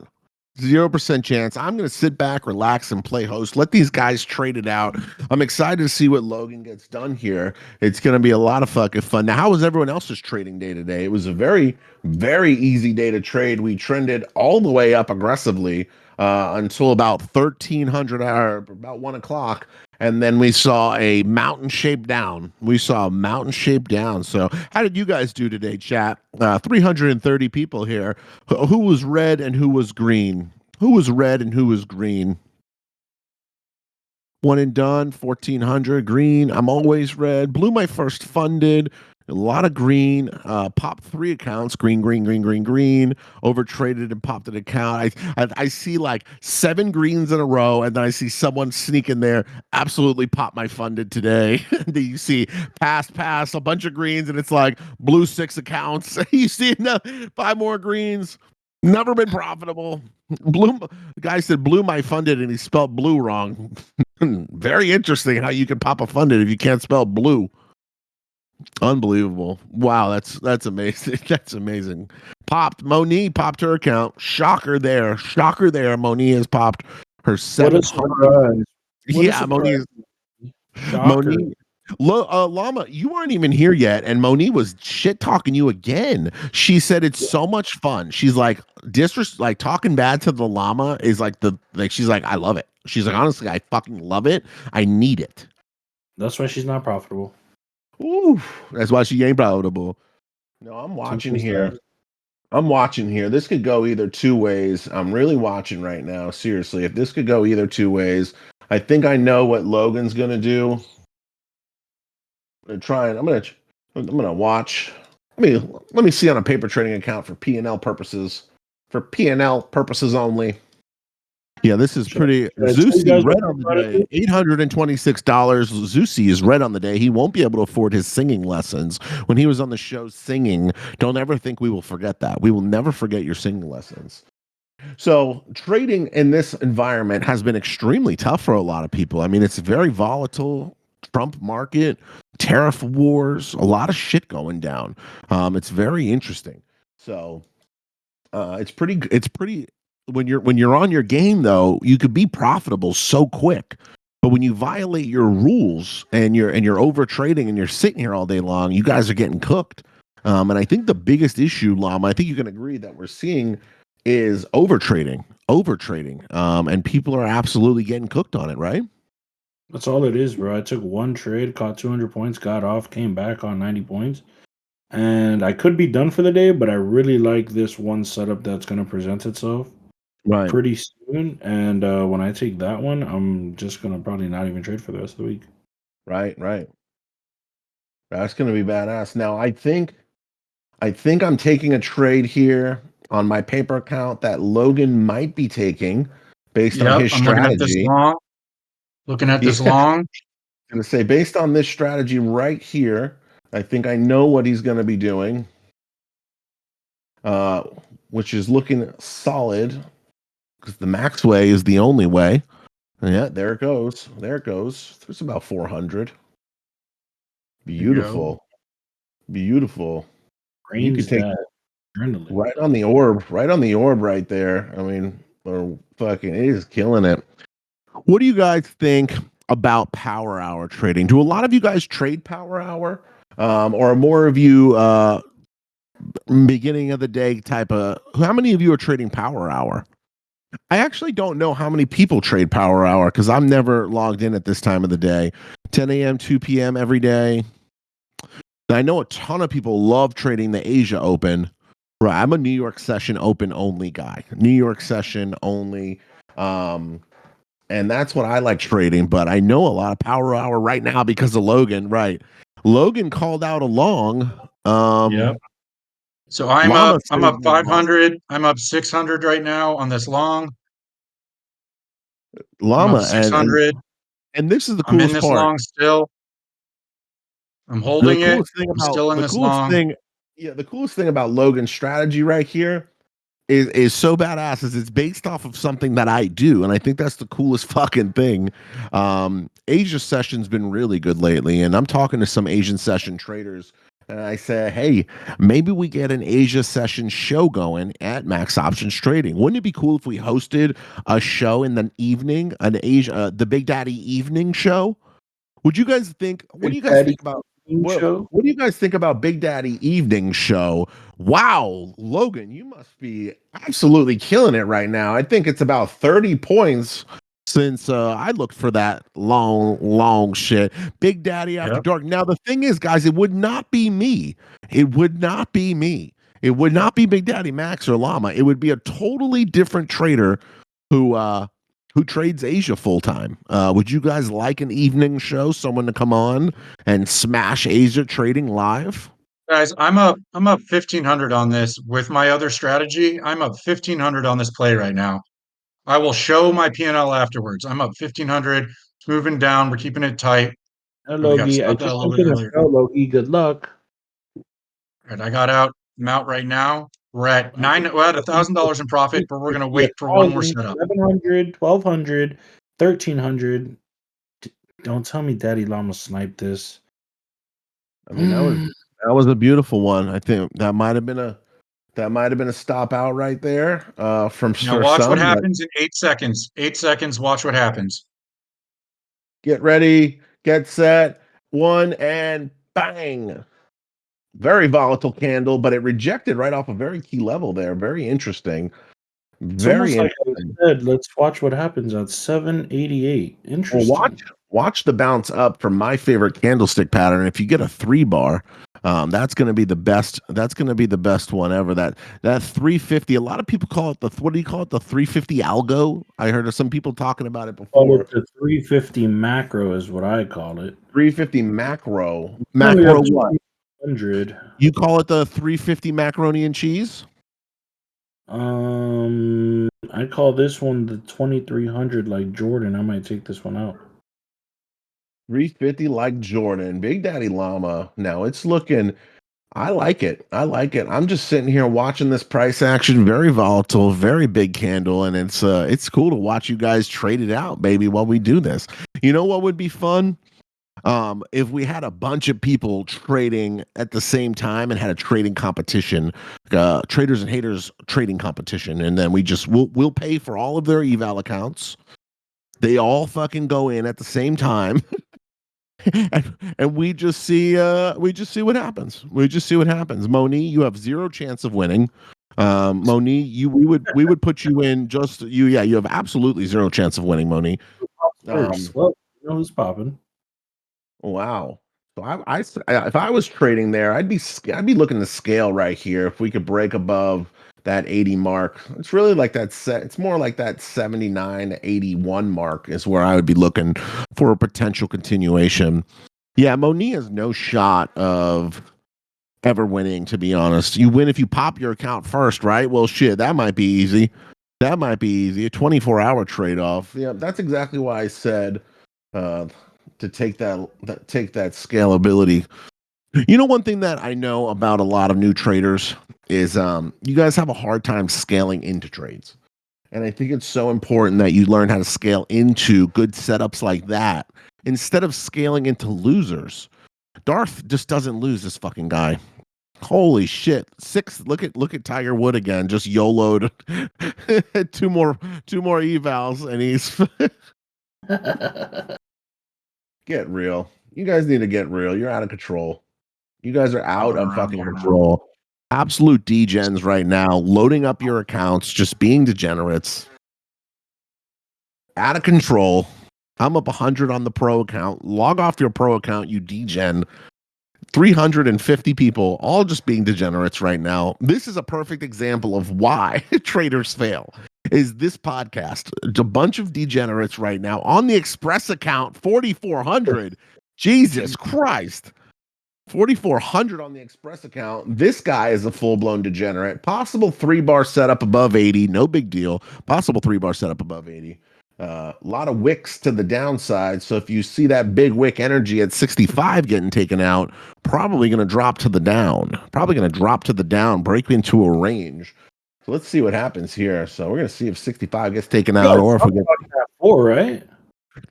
0% chance. I'm going to sit back, relax, and play host. Let these guys trade it out. I'm excited to see what Logan gets done here. It's going to be a lot of fucking fun. Now, how was everyone else's trading day today? It was a very, very easy day to trade. We trended all the way up aggressively until about 1300 or about 1 o'clock. And then we saw a mountain shape down. So how did you guys do today, chat? 330 people here. Who was red and who was green? One and done, 1400 green. I'm always red. Blew my first funded. A lot of green. Popped 3 accounts. Green. Over traded and popped an account. I see like 7 greens in a row, and then I see someone sneak in there. Absolutely pop my funded today. Then you see pass, a bunch of greens, and it's like blue 6 accounts. You see 5 more greens. Never been profitable. The guy said blew my funded, and he spelled blue wrong. Very interesting how you can pop a funded if you can't spell blue. Unbelievable. Wow, that's amazing. That's amazing. Monique popped her account. Shocker there. Monique has popped her 700. Yeah, Monique. Llama, you weren't even here yet, and Monique was shit talking you again. She said it's so much fun. She's like like talking bad to the llama is like she's like, I love it. She's like, honestly, I fucking love it. I need it. That's why she's not profitable. Ooh, that's why she ain't profitable. No, I'm watching Simple as here. that. I'm watching here. This could go either two ways. I'm really watching right now. Seriously, if this could go either two ways, I think I know what Logan's gonna do. I'm gonna try and I'm gonna watch. Let me see on a paper trading account for P&L purposes. For P&L purposes only. Yeah, this is pretty. Should I tell you Zusi guys what red my on the product is? day. $826. Zusi is red on the day. He won't be able to afford his singing lessons. When he was on the show singing, don't ever think we will forget that. We will never forget your singing lessons. So trading in this environment has been extremely tough for a lot of people. I mean, it's very volatile. Trump market, tariff wars, a lot of shit going down. It's very interesting. So it's pretty. It's pretty. When you're on your game though, you could be profitable so quick. But when you violate your rules and you're over trading and you're sitting here all day long, you guys are getting cooked. And I think the biggest issue, Lama, I think you can agree that we're seeing is over trading. And people are absolutely getting cooked on it, right? That's all it is, bro. I took one trade, caught 200 points, got off, came back on 90 points. And I could be done for the day, but I really like this one setup that's going to present itself Right, pretty soon. And when I take that one, I'm just going to probably not even trade for the rest of the week. right. That's gonna be badass. Now I think I'm taking a trade here on my paper account that Logan might be taking based on Yep, his I'm looking at this strategy. long. Looking at this Yeah, I'm long. gonna say based on this strategy right here, I think I know what he's gonna be doing, uh, which is looking solid because the max way is the only way. Yeah, there it goes. There it goes. There's about 400. There you go. Beautiful, beautiful. You could Brains take that adrenaline. right on the orb right there. I mean, or fucking, it is killing it. What do you guys think about power hour trading? Do a lot of you guys trade power hour? Or are more of you beginning of the day type of, how many of you are trading power hour? I actually don't know how many people trade power hour because I'm never logged in at this time of the day. 10 a.m., 2 p.m. every day. I know a ton of people love trading the Asia Open. Right, I'm a New York session open only guy. New York session only. Um, and that's what I like trading. But I know a lot of power hour right now because of Logan. Right, Logan called out a long. Yep. So I'm Llama up. I'm said up the long. 500. I'm up 600 right now on this long. I'm up Llama,600. and this is the I'm in coolest this part. long still. I'm The holding it. coolest thing I'm about still in the this coolest long. thing, yeah, the coolest thing about Logan's strategy right here is so badass is it's based off of something that I do, and I think that's the coolest fucking thing. Asia session's been really good lately, and I'm talking to some Asian session traders, and I say, hey, maybe we get an Asia session show going at Max Options Trading. Wouldn't it be cool if we hosted a show in the evening, an Asia, the Big Daddy evening show? Would you guys think? What do Big you guys Daddy think about? What show. What do you guys think about Big Daddy Evening Show? Wow, Logan, you must be absolutely killing it right now. I think it's about 30 points since I looked for that long shit. Big Daddy After Yep. Dark. Now the thing is, guys, it would not be me. It would not be me. It would not be Big Daddy Max or Llama. It would be a totally different trader who trades Asia full time. Would you guys like an evening show? Someone to come on and smash Asia trading live? Guys, I'm up 1500 on this with my other strategy. I'm up 1500 on this play right now. I will show my P&L afterwards. I'm up 1500. It's moving down. We're keeping it tight. Now, And we got Logie, I stuck out just a little sent bit in a earlier. spell, Logie. Good luck. All right, I got out. I'm out right now. We're at $1,000 in profit, but we're gonna Be wait for one more 1,000, setup. 1,100, 1,200, 1,300. Don't tell me Daddy Llama sniped this. I mean, that was a beautiful one. I think that might have been a stop out right there from Now for watch what some. But happens in 8 seconds. 8 seconds. Watch what happens. get ready, get set, one and bang. Very volatile candle, but it rejected right off a very key level there. Very interesting. It's Very almost like I interesting. said, let's watch what happens at 788. Well, Interesting. Watch the bounce up from my favorite candlestick pattern. If you get a 3 bar, that's going to be the best. That's going to be the best one ever. That 350. A lot of people call it the, what do you call it? The 350 algo. I heard of some people talking about it Call it before. the 350 macro is what I call it. 350 macro. Then we Macro have what? 200. You call it the 350 macaroni and cheese? I call this one the 2300 like Jordan. I might take this one out. 350 like Jordan. Big Daddy Llama. Now it's looking, I like it. I like it. I'm just sitting here watching this price action, very volatile, very big candle, and it's cool to watch you guys trade it out, baby, while we do this. You know what would be fun? If we had a bunch of people trading at the same time and had a trading competition, traders and haters trading competition, and then we'll pay for all of their eval accounts. They all fucking go in at the same time. and we just see what happens. We just see what happens. Moni, you have zero chance of winning. Moni, we would put you in just you. Yeah, you have absolutely zero chance of winning, Moni. Well, you know who's popping. Wow. So if I was trading there, I'd be looking to scale right here. If we could break above that 80 mark, it's really like that set. It's more like that 79 to 81 mark is where I would be looking for a potential continuation. Yeah, Moni has no shot of ever winning, to be honest. You win if you pop your account first, right? Well, shit, that might be easy. That might be easy. A 24-hour trade-off. Yeah, that's exactly why I said to take that scalability. You know, one thing that I know about a lot of new traders is you guys have a hard time scaling into trades. And I think it's so important that you learn how to scale into good setups like that instead of scaling into losers. Darth just doesn't lose, this fucking guy. Holy shit. Look at Tiger Wood again. Just YOLO'd two more evals and he's get real. You guys need to get real. You're out of control. You guys are out of fucking control. Absolute degens right now, loading up your accounts, just being degenerates. Out of control. I'm up 100 on the pro account. Log off your pro account, you degen. 350 people, all just being degenerates right now. This is a perfect example of why traders fail. Is this podcast a bunch of degenerates right now on the Express account? 4,400. Jesus Christ. 4,400 on the Express account. This guy is a full-blown degenerate. Possible 3-bar setup above 80. No big deal. Possible 3-bar setup above 80. A lot of wicks to the downside. So if you see that big wick energy at 65 getting taken out, probably going to drop to the down. Probably going to drop to the down, break into a range. So let's see what happens here. So we're going to see if 65 gets taken out or if we get 4, right?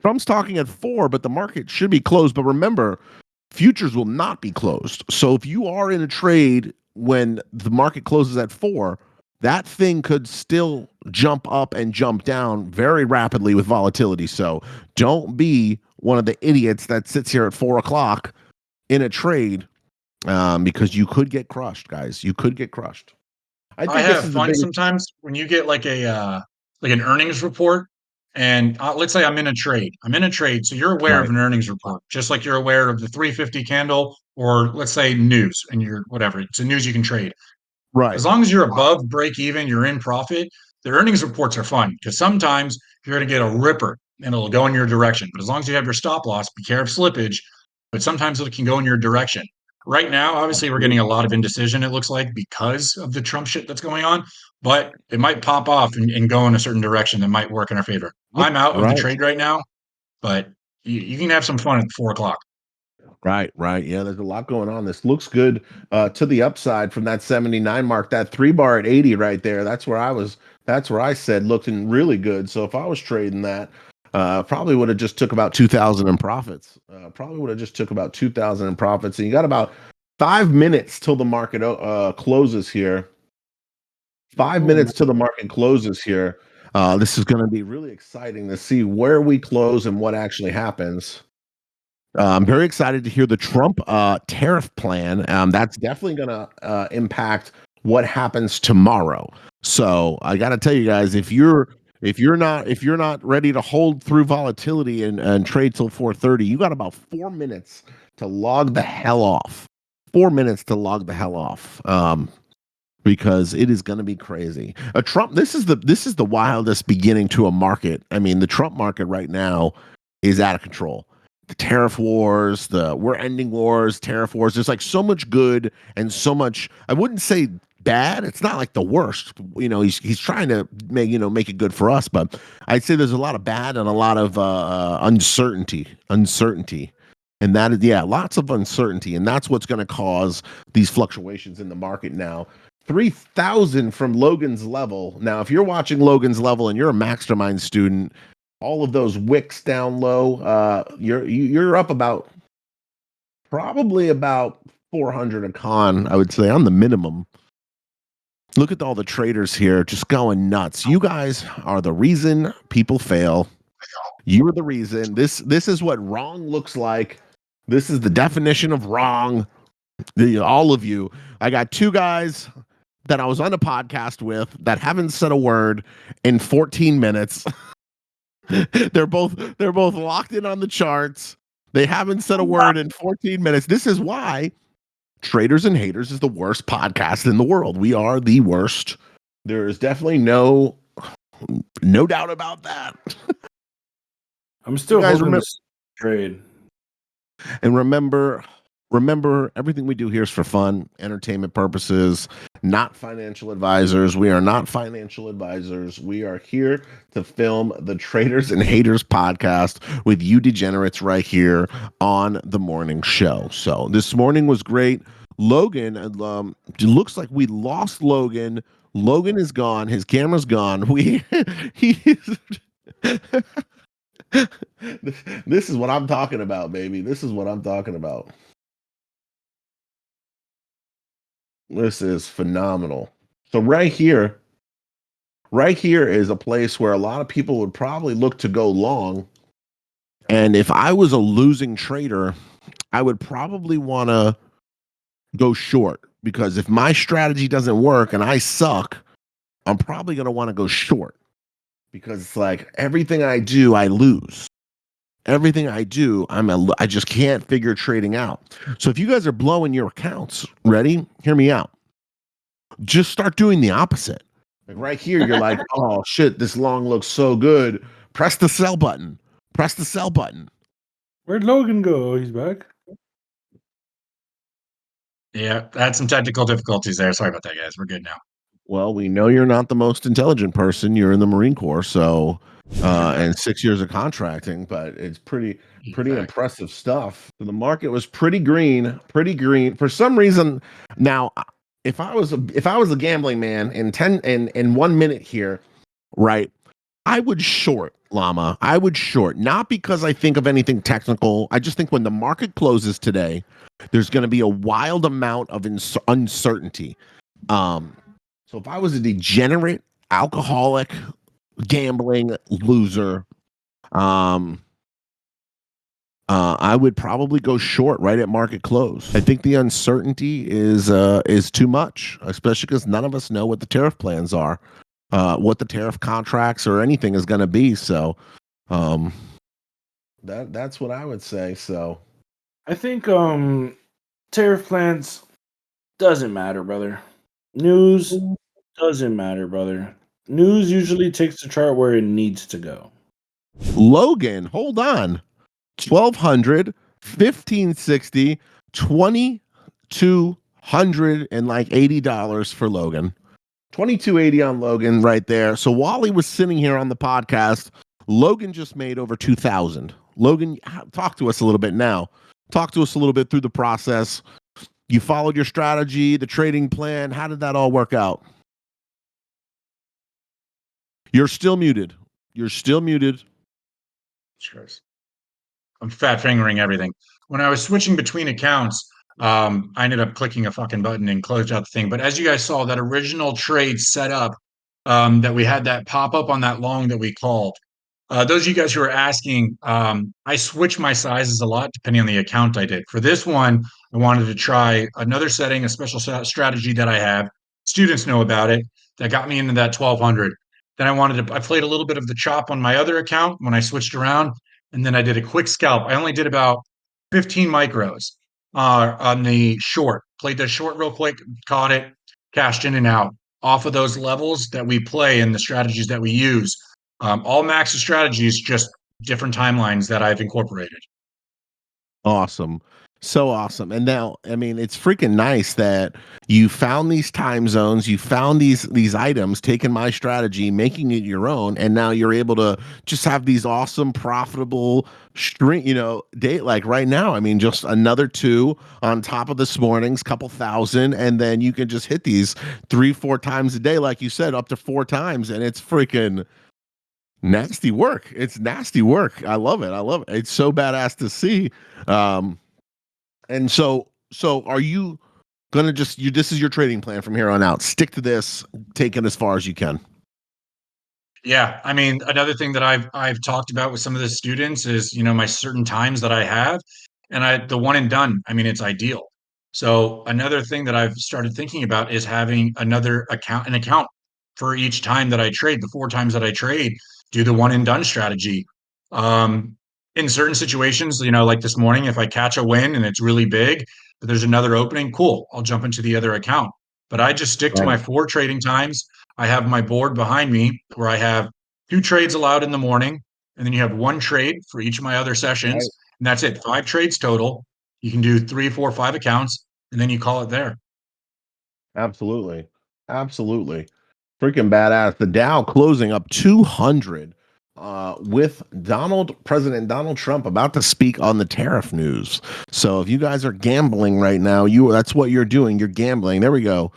Trump's talking at 4, but the market should be closed. But remember, futures will not be closed. So if you are in a trade when the market closes at 4, that thing could still jump up and jump down very rapidly with volatility. So don't be one of the idiots that sits here at 4 o'clock in a trade because you could get crushed, guys. You could get crushed. I think have fun sometimes when you get like an earnings report, and let's say I'm in a trade. So you're aware of an earnings report, just like you're aware of the 350 candle, or let's say news, and you're whatever. It's a news you can trade. Right. As long as you're above break even, you're in profit. The earnings reports are fun because sometimes you're going to get a ripper and it'll go in your direction. But as long as you have your stop loss, be careful of slippage. But sometimes it can go in your direction. Right now, obviously, we're getting a lot of indecision, it looks like, because of the Trump shit that's going on. But it might pop off and go in a certain direction that might work in our favor. I'm out of the trade right now, but you can have some fun at 4 o'clock. Right. Yeah, there's a lot going on. This looks good to the upside from that 79 mark. That 3-bar at 80 right there. That's where I said looking really good. So if I was trading that, probably would have just took about 2,000 in profits. And you got about 5 minutes till the market closes here. 5 minutes till the market closes here. This is going to be really exciting to see where we close and what actually happens. I'm very excited to hear the Trump tariff plan. That's definitely going to impact what happens tomorrow. So I got to tell you guys, if you're If you're not ready to hold through volatility and trade till 4:30, you got about 4 minutes to log the hell off. 4 minutes to log the hell off. Because it is going to be crazy. A Trump. This is the wildest beginning to a market. I mean, the Trump market right now is out of control. The tariff wars, we're ending wars, tariff wars. There's like so much good and so much. I wouldn't say bad. It's not like the worst. He's trying to make it good for us, but I'd say there's a lot of bad and a lot of uncertainty. And that is, yeah, lots of uncertainty, and that's what's going to cause these fluctuations in the market now. 3,000 from Logan's level. Now, if you're watching Logan's level and you're a Mastermind student, all of those wicks down low, you're up probably about 400 a con, I would say, on the minimum. Look at all the traders here just going nuts. You guys are the reason people fail. You're the reason. This is what wrong looks like. This is the definition of wrong. All of you. I got two guys that I was on a podcast with that haven't said a word in 14 minutes. they're both locked in on the charts. They haven't said a word in 14 minutes. This is why Traders and Haters is the worst podcast in the world. We are the worst. There is definitely no doubt about that. I'm still holding this trade. And remember, everything we do here is for fun, entertainment purposes, not financial advisors. We are not financial advisors. We are here to film the Traders and Haters podcast with you degenerates right here on the morning show. So this morning was great. Logan, it looks like we lost Logan. Logan is gone. His camera's gone. This is what I'm talking about, baby. This is what I'm talking about. This is phenomenal. So right here is a place where a lot of people would probably look to go long. And if I was a losing trader, I would probably want to go short, because if my strategy doesn't work and I suck, I'm probably going to want to go short, because it's like everything I do, I lose. Everything I do, I just can't figure trading out. So if you guys are blowing your accounts, ready? Hear me out. Just start doing the opposite. Like right here, you're like, oh shit, this long looks so good. Press the sell button. Press the sell button. Where'd Logan go? He's back. Yeah, had some technical difficulties there. Sorry about that, guys. We're good now. Well, we know you're not the most intelligent person. You're in the Marine Corps, so and 6 years of contracting, but it's pretty impressive stuff. So the market was pretty green. For some reason, now if I was a gambling man in 1 minute here, right? I would short Llama. I would short, not because I think of anything technical. I just think when the market closes today, there's going to be a wild amount of uncertainty. So if I was a degenerate, alcoholic, gambling loser, I would probably go short right at market close. I think the uncertainty is too much, especially because none of us know what the tariff plans are, what the tariff contracts or anything is going to be. So that's what I would say. So I think tariff plans doesn't matter, brother. News doesn't matter, brother. News usually takes the chart where it needs to go. Logan, hold on. 1,200, 1,560, 2,200 and like $80 for Logan. 2,280 on Logan right there. So while he was sitting here on the podcast, Logan just made over 2,000. Logan, talk to us a little bit now. Talk to us a little bit through the process. You followed your strategy, the trading plan. How did that all work out? You're still muted. Sure. I'm fat fingering everything. When I was switching between accounts, I ended up clicking a fucking button and closed out the thing. But as you guys saw, that original trade set up, that we had that pop up on that long that we called. Those of you guys who are asking, I switch my sizes a lot depending on the account I did. For this one, I wanted to try another setting, a special strategy that I have. Students know about it. That got me into that 1,200. Then I played a little bit of the chop on my other account when I switched around. And then I did a quick scalp. I only did about 15 micros on the short. Played the short real quick, caught it, cashed in and out off of those levels that we play and the strategies that we use. All Max's strategies, just different timelines that I've incorporated. Awesome. So awesome. And now, I mean, it's freaking nice that you found these time zones, you found these items, taking my strategy, making it your own, and now you're able to just have these awesome, profitable string, date like right now. I mean, just another two on top of this morning's couple thousand, and then you can just hit these 3-4 times a day, like you said, up to 4 times, and it's freaking nasty work. It's nasty work. I love it. I love it. It's so badass to see. Um, and so are you gonna just this is your trading plan from here on out? Stick to this, take it as far as you can. Yeah, I mean, another thing that I've talked about with some of the students is, my certain times that I have, and the one and done. I mean, it's ideal. So another thing that I've started thinking about is having an account for each time that I trade. The 4 times that I trade, do the one and done strategy. Um, in certain situations, like this morning, if I catch a win and it's really big, but there's another opening, cool, I'll jump into the other account. But I just stick to Right. my 4 trading times. I have my board behind me where I have 2 trades allowed in the morning, and then you have 1 trade for each of my other sessions, Right. and that's it. 5 trades total. You can do 3, 4, 5 accounts, and then you call it there. Absolutely. Absolutely. Freaking badass. The Dow closing up 200 with President Donald Trump about to speak on the tariff news. So if you guys are gambling right now, that's what you're doing. You're gambling. There we go.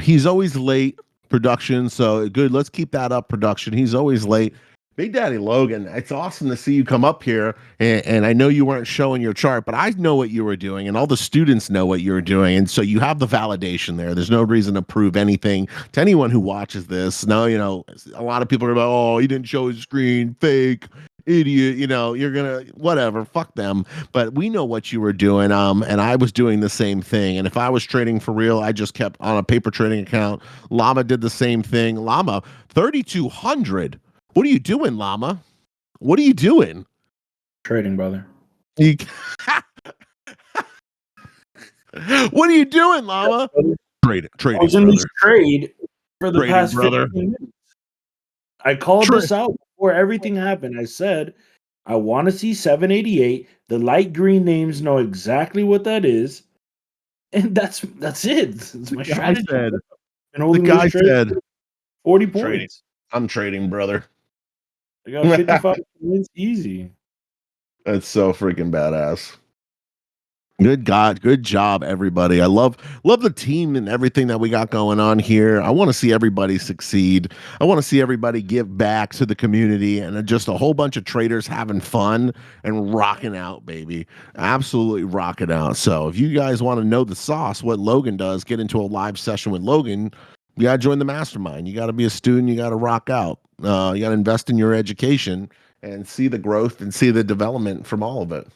He's always late, production. So good. Let's keep that up, production. He's always late. Big Daddy Logan, it's awesome to see you come up here. And I know you weren't showing your chart, but I know what you were doing, and all the students know what you were doing. And so you have the validation there. There's no reason to prove anything to anyone who watches this. No, a lot of people are about, oh, he didn't show his screen, fake, idiot. You're gonna whatever, fuck them. But we know what you were doing. And I was doing the same thing. And if I was trading for real, I just kept on a paper trading account. Llama did the same thing. Llama 3,200. What are you doing, Llama? What are you doing? Trading, brother. What are you doing, Llama? Trading, I was in brother. this trade for the Trading, past brother. 15 minutes. I called this out before everything happened. I said, I want to see 788. The light green names know exactly what that is. And that's it. It's my strategy. The guy said 40 trading. points. I'm trading, brother. I got 55 points easy. That's so freaking badass. Good God, good job, everybody. I love the team and everything that we got going on here. I want to see everybody succeed. I want to see everybody give back to the community, and just a whole bunch of traders having fun and rocking out, baby. Absolutely rocking out. So if you guys want to know the sauce, what Logan does, get into a live session with Logan, you got to join the mastermind. You got to be a student. You got to rock out. You got to invest in your education and see the growth and see the development from all of it.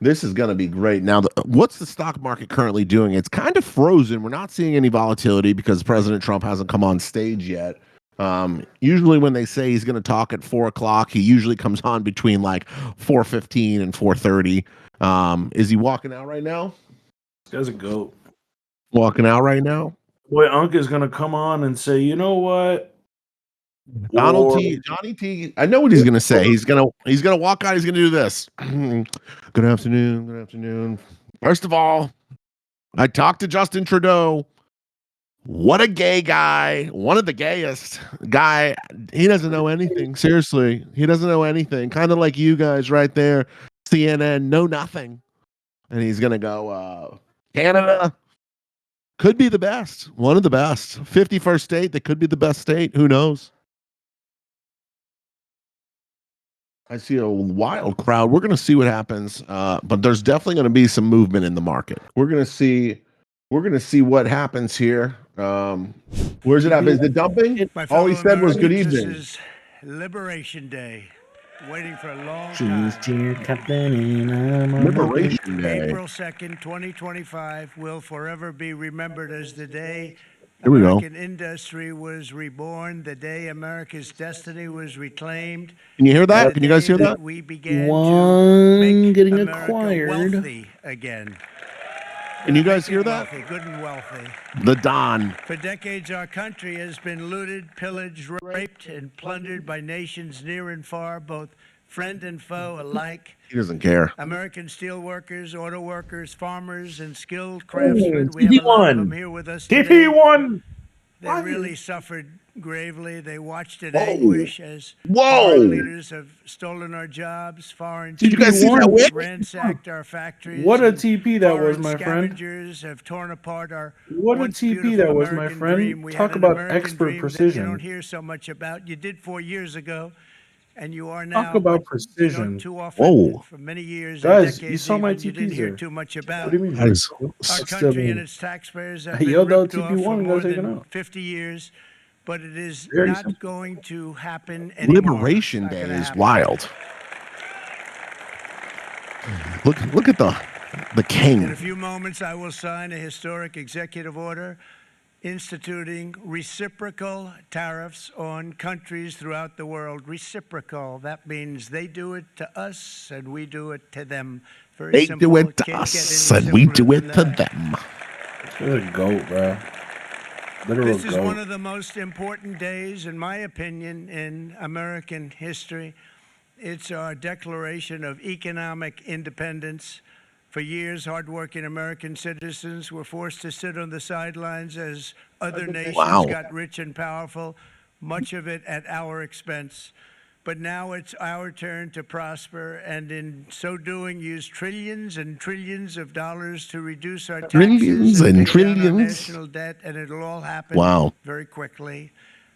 This is going to be great. Now, what's the stock market currently doing? It's kind of frozen. We're not seeing any volatility because President Trump hasn't come on stage yet. Usually when they say he's going to talk at 4:00, he usually comes on between like 4:15 and 4:30. Is he walking out right now? This guy's a goat. Walking out right now? Boy, Unc is going to come on and say, you know what? Johnny T. I know what he's gonna say. He's gonna walk out. He's gonna do this. Good afternoon. Good afternoon. First of all, I talked to Justin Trudeau. What a gay guy. One of the gayest guy. He doesn't know anything. Seriously, he doesn't know anything. Kind of like you guys right there. CNN know nothing. And he's gonna go. Canada could be the best. One of the best. 51st state. That could be the best state. Who knows? I see a wild crowd. We're going to see what happens, but there's definitely going to be some movement in the market. We're going to see what happens here. Where's it at? Is it dumping? All he said was good evening. This is Liberation Day. Waiting for a long She's time. dear captain and I'm on Liberation Day. April 2nd, 2025 will forever be remembered as the day Here we go. American industry was reborn the day America's destiny was reclaimed. Can you hear and that? the Can you guys day hear that? We began One to make getting America acquired. wealthy again. Can you guys Make hear it that? wealthy, good and wealthy. The Don. For decades, our country has been looted, pillaged, raped, and plundered by nations near and far, both friend and foe alike. He doesn't care. American steel workers, auto workers, farmers, and skilled craftsmen. We have a lot of TP1. them here with us today. TP1. They really suffered gravely. They watched in Whoa. anguish as Whoa. foreign leaders have stolen our jobs, foreign Did you guys see that whip? ransacked our factories. What a and TP that was, foreign my friend. scavengers have torn apart our What a once TP beautiful that was, my American friend. dream. We Talk had an about American expert dream that precision. you don't hear so much about. You did 4 years ago, and you are Talk now. about but precision. You don't too often. Whoa. For many years, Guys, and you decades, saw my even, you didn't TPs hear there. too much about. What do you mean? That is Our Still country mean. and its taxpayers have I been yelled out ripped off for TP1, more guys, taken than out. 50 years, but it is Very not simple. going to happen anymore. Liberation Not Day gonna is happen. wild. Look at the In king. a few moments, I will sign a historic executive order instituting reciprocal tariffs on countries throughout the world. Reciprocal. That means they do it to us and we do it to them. Very They simple. do it to Can't get us any and we simpler do it than to that. them. This is a goat, bro. Literal This is goat. one of the most important days, in my opinion, in American history. It's our declaration of economic independence. For years, hardworking American citizens were forced to sit on the sidelines as other nations Wow. got rich and powerful, much of it at our expense. But now it's our turn to prosper, and in so doing, use trillions and trillions of dollars to reduce our Trillions taxes and and pay down our trillions. national debt, and it'll all happen Wow. very quickly.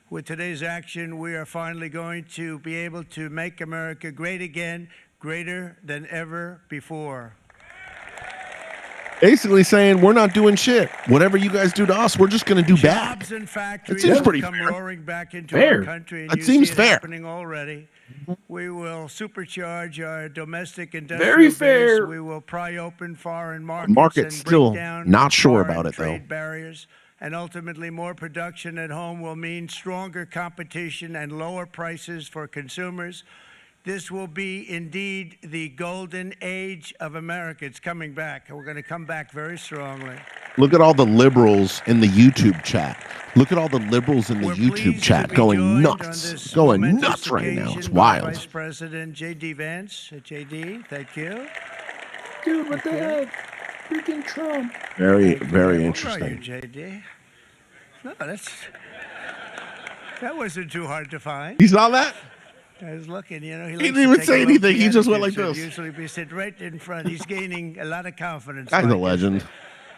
With today's action, we are finally going to be able to make America great again, greater than ever before. Basically saying we're not doing shit. Whatever you guys do to us, we're just going to do back. Jobs and factories seems will pretty come fair. roaring back into Fair. our country, and That you seems see it fair. happening already. We will supercharge our domestic industrial Very base. fair. We will pry open foreign The markets market's and still break down not sure foreign about it, though. trade barriers. And ultimately, more production at home will mean stronger competition and lower prices for consumers. This will be indeed the golden age of America. It's coming back, and we're going to come back very strongly. Look at all the liberals in the YouTube chat. Look at all the liberals in the We're YouTube pleased chat to be going joined on nuts. this Going momentous nuts right now. It's occasion by wild. Vice President J.D. Vance. JD, thank you. Dude, what the heck? Freaking Trump. Very, Thank you. very Where are you, interesting. J.D.? No, that wasn't too hard to find. You saw that? I was looking, he likes didn't to even take say a anything. low-key He just went attitude, like so this. Usually be sit right in front. He's gaining a lot of confidence. Guy's a Mike, isn't legend. he?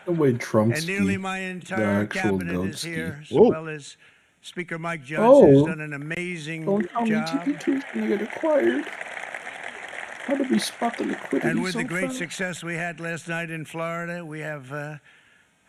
The way Trump And nearly ski. my The entire actual cabinet goat is ski. here, as Whoa. well as Speaker Mike Johnson, who's done an amazing Don't tell me job. TP2 is going to get acquired. How did we spot the liquidity And with so the great fast? success we had last night in Florida, we have a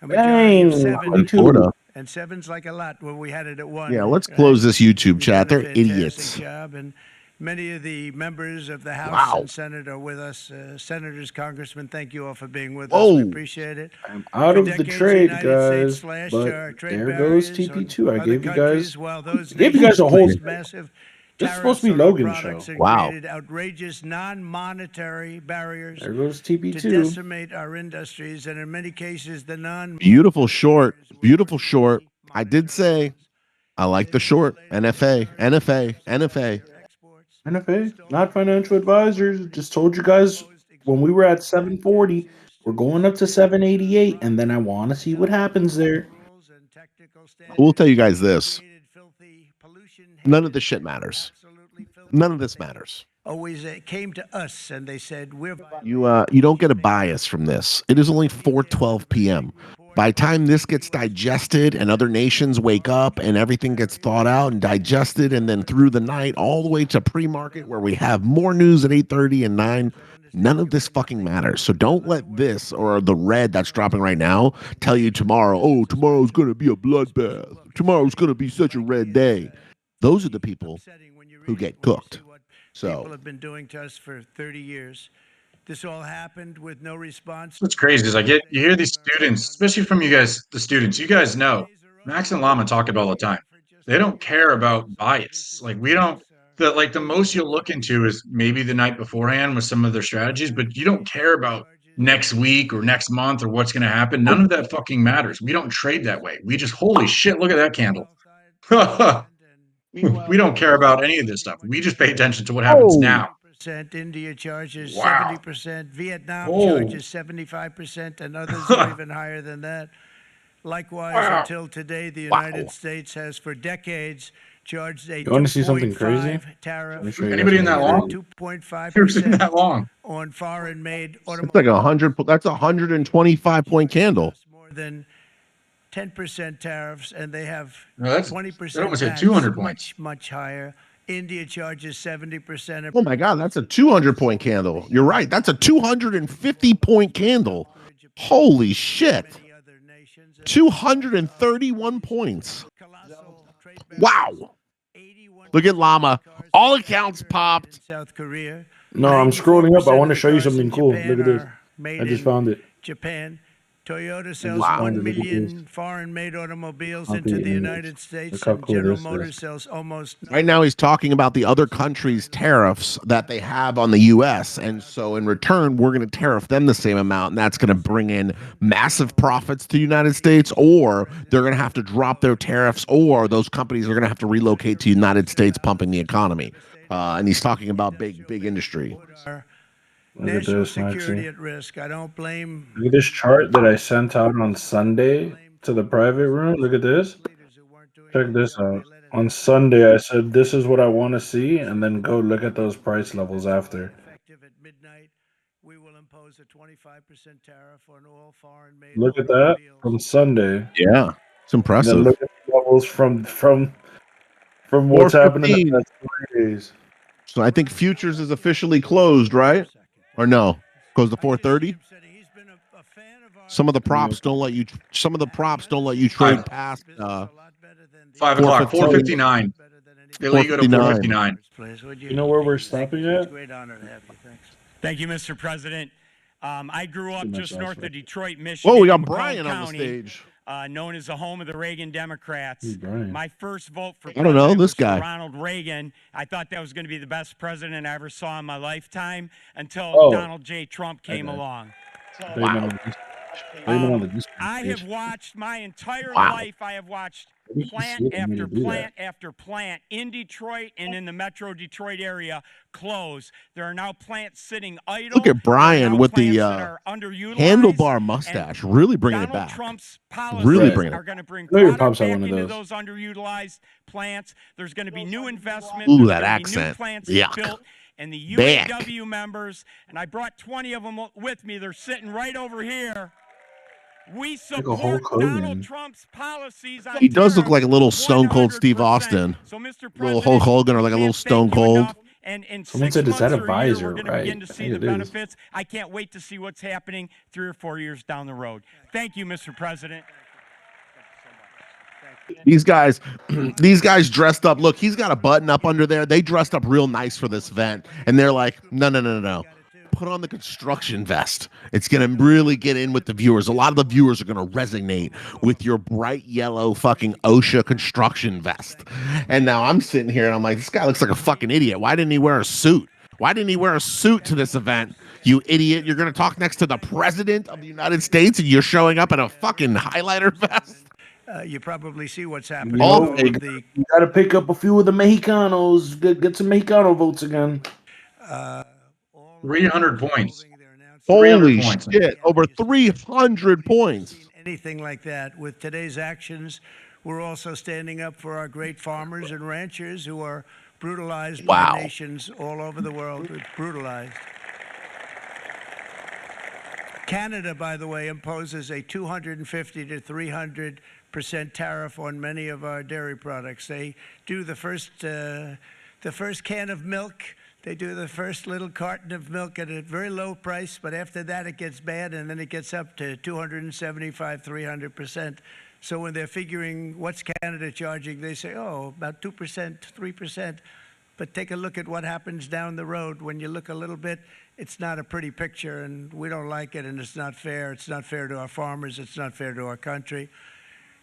majority of Dang, 7. In Florida. And 7's like a lot when we had it at 1. Yeah, let's right? close this YouTube You've chat. done a They're fantastic idiots. job, and many of the members of the House Wow. and Senate are with us. Senators, congressmen, thank you all for being with us. Whoa. We appreciate it. I'm out For of the decades, trade, United States guys. slashed But our trade there goes barriers TP2. on I other gave you guys. countries, while those I gave you guys a nations whole. placed massive This is supposed to be tariffs on our Logan's products show. and Wow. created outrageous non-monetary barriers There goes to TP2. decimate our industries, and in many cases, the Beautiful short. Beautiful short. I did say I like the short. NFA. NFA. NFA. NFA, not financial advisors. Just told you guys when we were at 740, we're going up to 788, and then I want to see what happens there. I will tell you guys this. None of this shit matters. None of this matters. Always came to us and they said, You don't get a bias from this. It is only 4:12 p.m. By the time this gets digested and other nations wake up and everything gets thought out and digested, and then through the night all the way to pre-market where we have more news at 8:30 and 9, none of this fucking matters. So don't let this or the red that's dropping right now tell you tomorrow, oh, tomorrow's going to be a bloodbath. Tomorrow's going to be such a red day. Those are the people who get cooked. people have been doing to us for 30 years. This all happened with no response. What's crazy is you hear these students, especially from you guys, the students. You guys know Max and Llama talk about all the time. They don't care about bias. Like we don't. The most you'll look into is maybe the night beforehand with some of their strategies, but you don't care about next week or next month or what's going to happen. None of that fucking matters. We don't trade that way. We just holy shit, look at that candle. We don't care about any of this stuff. We just pay attention to what happens Oh, now. India charges Wow. 70%. Vietnam Oh. charges 75%, and others are even higher than that. Likewise, Wow. until today, the Wow. United States has for decades charged a You want to see something crazy? 2.5 tariff. Let me show you Anybody in something that long? crazy. 2.5% 2.5% that long. on foreign-made it's like 100. That's a 125-point candle. more than 10% tariffs, and they have No, that's 20% that almost hit tax, 200 points. much higher. India charges 70%. Oh my God, that's a 200-point candle. You're right. That's a 250-point candle. Holy shit. 231 points. Wow. Look at Llama. All accounts popped. South Korea. No, I'm scrolling up. I 94% want to of the show you cars in something cool. Japan Look at this. are made I just in found it. Japan. Toyota sells Wow. 1 Look at million this. foreign-made automobiles I'll into do the it. United States, Look how and cool General this Motors is. sells almost. Right now, he's talking about the other countries' tariffs that they have on the U.S. And so, in return, we're going to tariff them the same amount. And that's going to bring in massive profits to the United States, or they're going to have to drop their tariffs, or those companies are going to have to relocate to the United States, pumping the economy. And he's talking about big industry. Look at National this, security Maxie. at risk. I don't blame. Look at this chart that I sent out on Sunday to the private room. Look at this. Check this out. On Sunday, I said, this is what I want to see, and then go look at those price levels after. Effective at midnight, we will impose a 25% tariff on all foreign-made Look at that from Sunday. Yeah, it's And then impressive. look at the levels from what's happening in the 415. past 3 days. So I think futures is officially closed, right? Or no? Goes to 430. Some of the props don't let you. Some of the props don't let you trade past 5 o'clock, 4:15. 4:59. Illegal to 4:59. 4:59. You know where we're stopping at? Great honor to have you. Thanks. Thank you, Mr. President. I grew up Too much just north effort. of Detroit, Michigan. Whoa, we got in Macomb Brian on the County, stage. known as the home of the Reagan Democrats. Who's Brian? My first vote for I don't know, president this was for guy. Ronald Reagan. I thought that was going to be the best president I ever saw in my lifetime until Oh. Donald J. Trump came Okay. along. Wow. I have watched my entire Wow. life. I have watched Maybe you plant see it when after you do plant after plant in Detroit and in the metro Detroit area close. There are now plants sitting idle. Look at Brian There are now with the plants that are underutilized. handlebar And mustache, really bringing it Donald back. Trump's Really policies bringing it. are going to bring I know your product pops had back one of into those. those underutilized plants. There's going to be new investment. Ooh, There's that going to be new accent. plants Yuck. built. And the Back. UAW members, and I brought 20 of them with me. They're sitting right over here. We Like a support Hulk Hogan. Donald Trump's policies on He does look like a little tariffs Stone Cold Steve 100%. Austin. So, Mr. Little President, Hulk Hogan or like a we little can't Stone thank you Cold. enough. And in Someone 6 said, "Is that months a or a year, visor?" we're going to Right. begin to I see think the it is. benefits. I can't wait to see what's happening 3 or 4 years down the road. Thank you, Mr. President. These guys, these guys dressed up. Look, he's got a button up under there. They dressed up real nice for this event, and they're like, no. Put on the construction vest. It's gonna really get in with the viewers. A lot of the viewers are gonna resonate with your bright yellow fucking OSHA construction vest. And now I'm sitting here and I'm like, this guy looks like a fucking idiot. Why didn't he wear a suit? Why didn't he wear a suit to this event? You idiot. You're gonna talk next to the president of the United States and you're showing up in a fucking highlighter vest. You probably see what's You happening. know, All All fake. of the you got to pick up a few of the Mexicanos. Get some Mexicano votes again. 300 points. 300 Holy points. shit. Over 300 points. anything like that. With today's actions, we're also standing up for our great farmers and ranchers who are brutalized Wow. by nations all over the world. Brutalized. Canada, by the way, imposes a 250 to 300% tariff on many of our dairy products. They do the first can of milk. They do the first little carton of milk at a very low price, but after that it gets bad, and then it gets up to 275, 300%. So when they're figuring what's Canada charging, they say, oh, about 2%, 3%. But take a look at what happens down the road. When you look a little bit, it's not a pretty picture, and we don't like it, and it's not fair. It's not fair to our farmers. It's not fair to our country.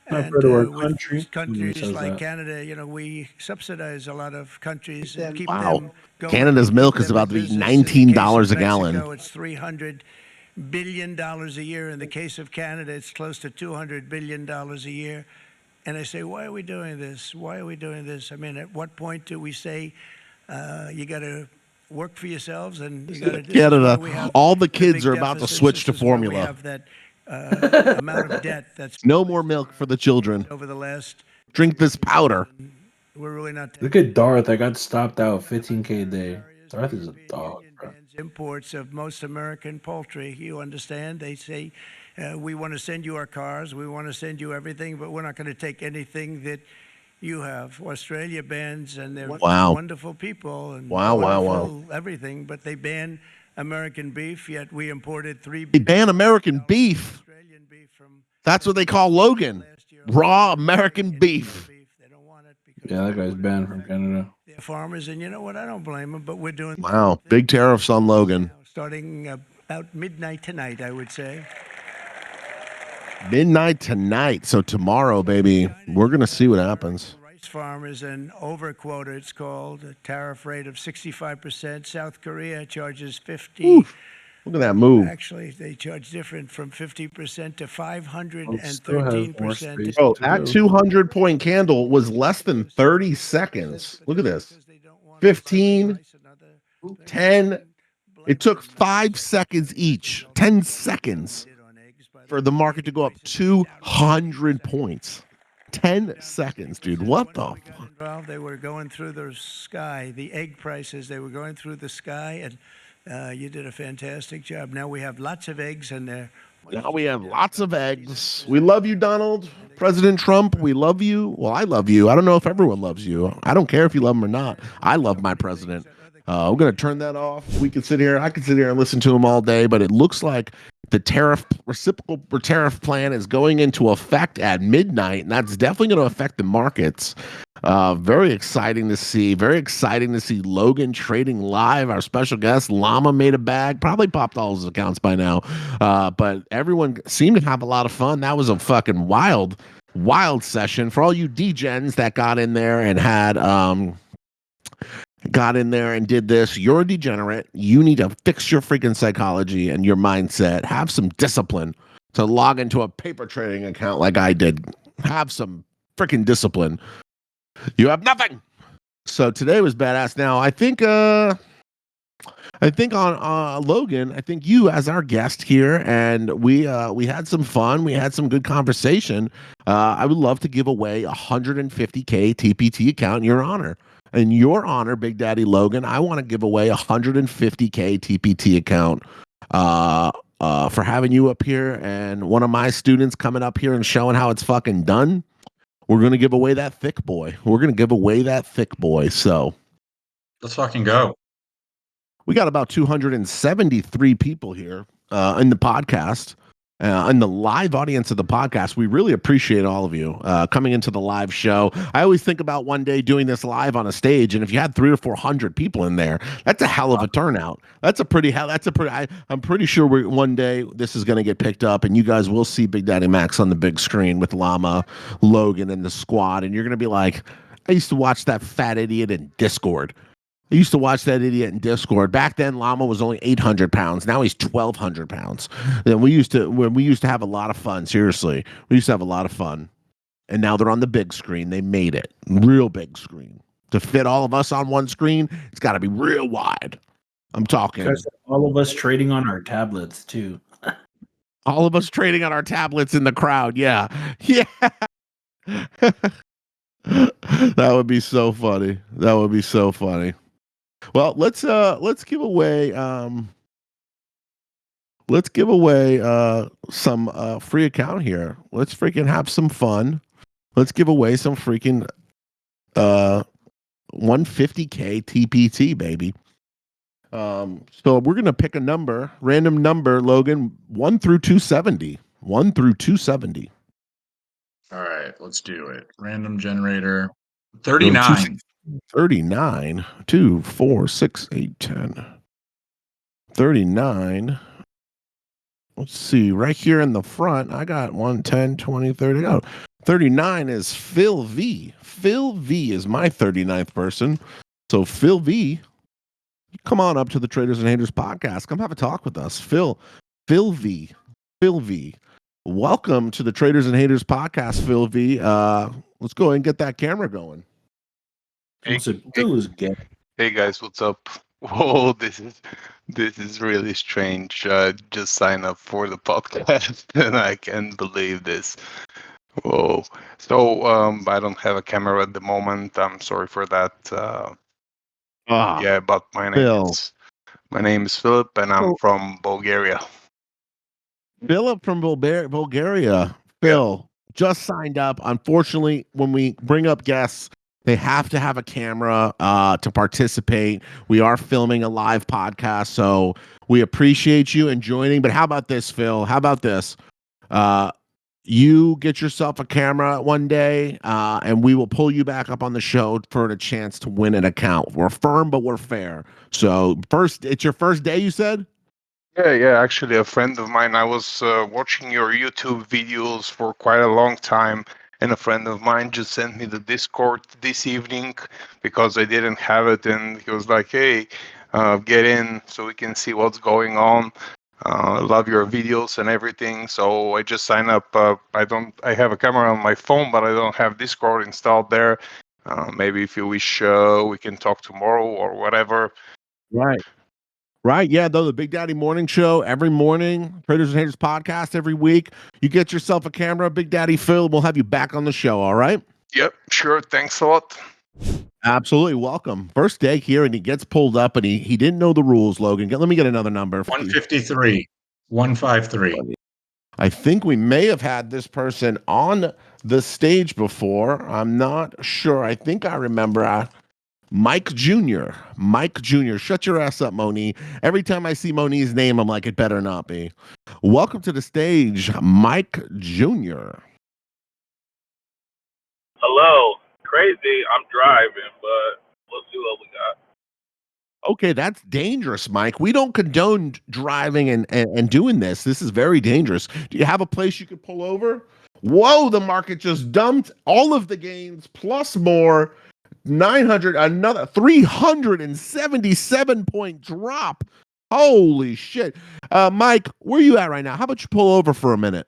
Not And fair to our with country. Nobody countries says like that. Canada, we subsidize a lot of countries and keep Wow. them going. Canada's keep milk is them about in to be business. In the case $19 of a gallon. Mexico, it's $300 billion a year. In the case of Canada, it's close to $200 billion a year. And I say, why are we doing this? Why are we doing this? I mean, at what point do we say you got to work for yourselves and you got to? Canada, all the the kids big are about to deficits. switch to This is why we formula. have that amount of debt that's No more milk for the children. over the last. Drink this powder. We're really not. Look at Darth. I got stopped out 15K a day. Darth is a dog, bro. Bans imports of most American poultry. You understand? They say, we want to send you our cars, we want to send you everything, but we're not going to take anything that you have. Australia bans, and they're Wow. wonderful people and Wow. wonderful everything, but they ban American beef, yet we imported They ban American beef. Australian beef from That's what they call Logan. Raw American beef. They don't want it because Yeah, that guy's banned from Canada. they're farmers, and you know what? I don't blame them, but we're doing Wow. Big tariffs on Logan. starting about midnight tonight, I would say. Midnight tonight. So tomorrow, baby, we're going to see what happens. Rice farmers and overquota, it's called, a tariff rate of 65%. South Korea charges 50. Oof. Look at that move. Actually, they charge different from 50% to Still has more 513%. space. Bro, to that go. 200-point candle was less than 30 seconds. Look at this. 15, 10. It took 5 seconds each, 10 seconds for the market to go up 200 points. 10 seconds, dude. What the fuck? They were going through the sky, the egg prices, they were going through the sky, and you did a fantastic job. Now we have lots of eggs, and they're. Now we have lots of eggs. We love you, Donald. President Trump, we love you. Well, I love you. I don't know if everyone loves you. I don't care if you love him or not. I love my president. I'm going to turn that off. I could sit here and listen to him all day, but it looks like the reciprocal tariff plan is going into effect at midnight, and that's definitely going to affect the markets. Very exciting to see. Very exciting to see Logan trading live. Our special guest, Llama, made a bag. Probably popped all his accounts by now. But everyone seemed to have a lot of fun. That was a fucking wild session for all you degens that got in there and did this. You're a degenerate. You need to fix your freaking psychology and your mindset. Have some discipline to log into a paper trading account like I did. Have some freaking discipline. You have nothing. So today was badass. Now I think on Logan, I think you as our guest here, and we had some fun. We had some good conversation. I would love to give away 150K TPT account in your honor. In your honor, Big Daddy Logan, I want to give away 150K TPT account for having you up here and one of my students coming up here and showing how it's fucking done. We're going to give away that thick boy. So Let's fucking go. we got about 273 people here in the podcast, in the live audience of the podcast. We really appreciate all of you coming into the live show. I always think about one day doing this live on a stage, and if you had 300 or 400 people in there, that's a hell of a turnout. I'm pretty sure one day this is going to get picked up, and you guys will see Big Daddy Max on the big screen with Llama, Logan, and the squad, and you're going to be like, I used to watch that fat idiot in Discord. Back then, Llama was only 800 pounds. Now he's 1,200 pounds. Then we used to have a lot of fun. Seriously, we used to have a lot of fun. And now they're on the big screen. They made it real big screen to fit all of us on one screen. It's got to be real wide. I'm talking all of us trading on our tablets too. All of us trading on our tablets in the crowd. Yeah. That would be so funny. Well, let's give away some free account here. Let's freaking have some fun. Let's give away some freaking 150K TPT, baby. So we're gonna pick a random number, Logan, 1 through 270. 1 through 270. All right, let's do it. Random generator. 39. 39, 2, 4, 6, 8, 10. 39. Let's see, right here in the front, I got 1, 10, 20, 30. Oh, 39 is Phil V. Phil V is my 39th person. So Phil V, come on up to the Traders and Haters podcast. Come have a talk with us. Phil V. Phil V. Welcome to the Traders and Haters podcast, Phil V. Let's go ahead and get that camera going. Hey, Get hey guys, what's up? Whoa, this is really strange. Just sign up for the podcast and I can't believe this. Whoa. So I don't have a camera at the moment. I'm sorry for that. Yeah, but my name is Philip and I'm from Bulgaria. Philip from Bulgaria. Phil just signed up. Unfortunately, when we bring up guests, they have to have a camera to participate. We are filming a live podcast, so we appreciate you and joining. But how about this, Phil? How about this? You get yourself a camera one day, and we will pull you back up on the show for a chance to win an account. We're firm, but we're fair. So it's your first day, you said? Yeah, actually, a friend of mine, I was watching your YouTube videos for quite a long time, and a friend of mine just sent me the Discord this evening because I didn't have it, and he was like, hey, get in so we can see what's going on. Love your videos and everything, so I just signed up. I have a camera on my phone, but I don't have Discord installed there. Maybe if you wish, we can talk tomorrow or whatever. Right. Yeah, though the Big Daddy Morning Show every morning, Traders and Haters podcast every week. You get yourself a camera, Big Daddy Phil. We'll have you back on the show. All right. Yep, sure. Thanks a lot. Absolutely. Welcome. First day here, and he gets pulled up, and he didn't know the rules, Logan. Let me get another number. 153. 153. I think we may have had this person on the stage before. I'm not sure. I think I remember. Mike Jr. Mike Jr. Shut your ass up, Moni. Every time I see Moni's name, I'm like, it better not be. Welcome to the stage, Mike Jr. Hello. Crazy. I'm driving, but we'll see what we got. Okay, that's dangerous, Mike. We don't condone driving and doing this. This is very dangerous. Do you have a place you could pull over? Whoa, the market just dumped all of the gains plus more. 900, another 377 point drop. Holy shit. Mike, where you at right now? How about you pull over for a minute?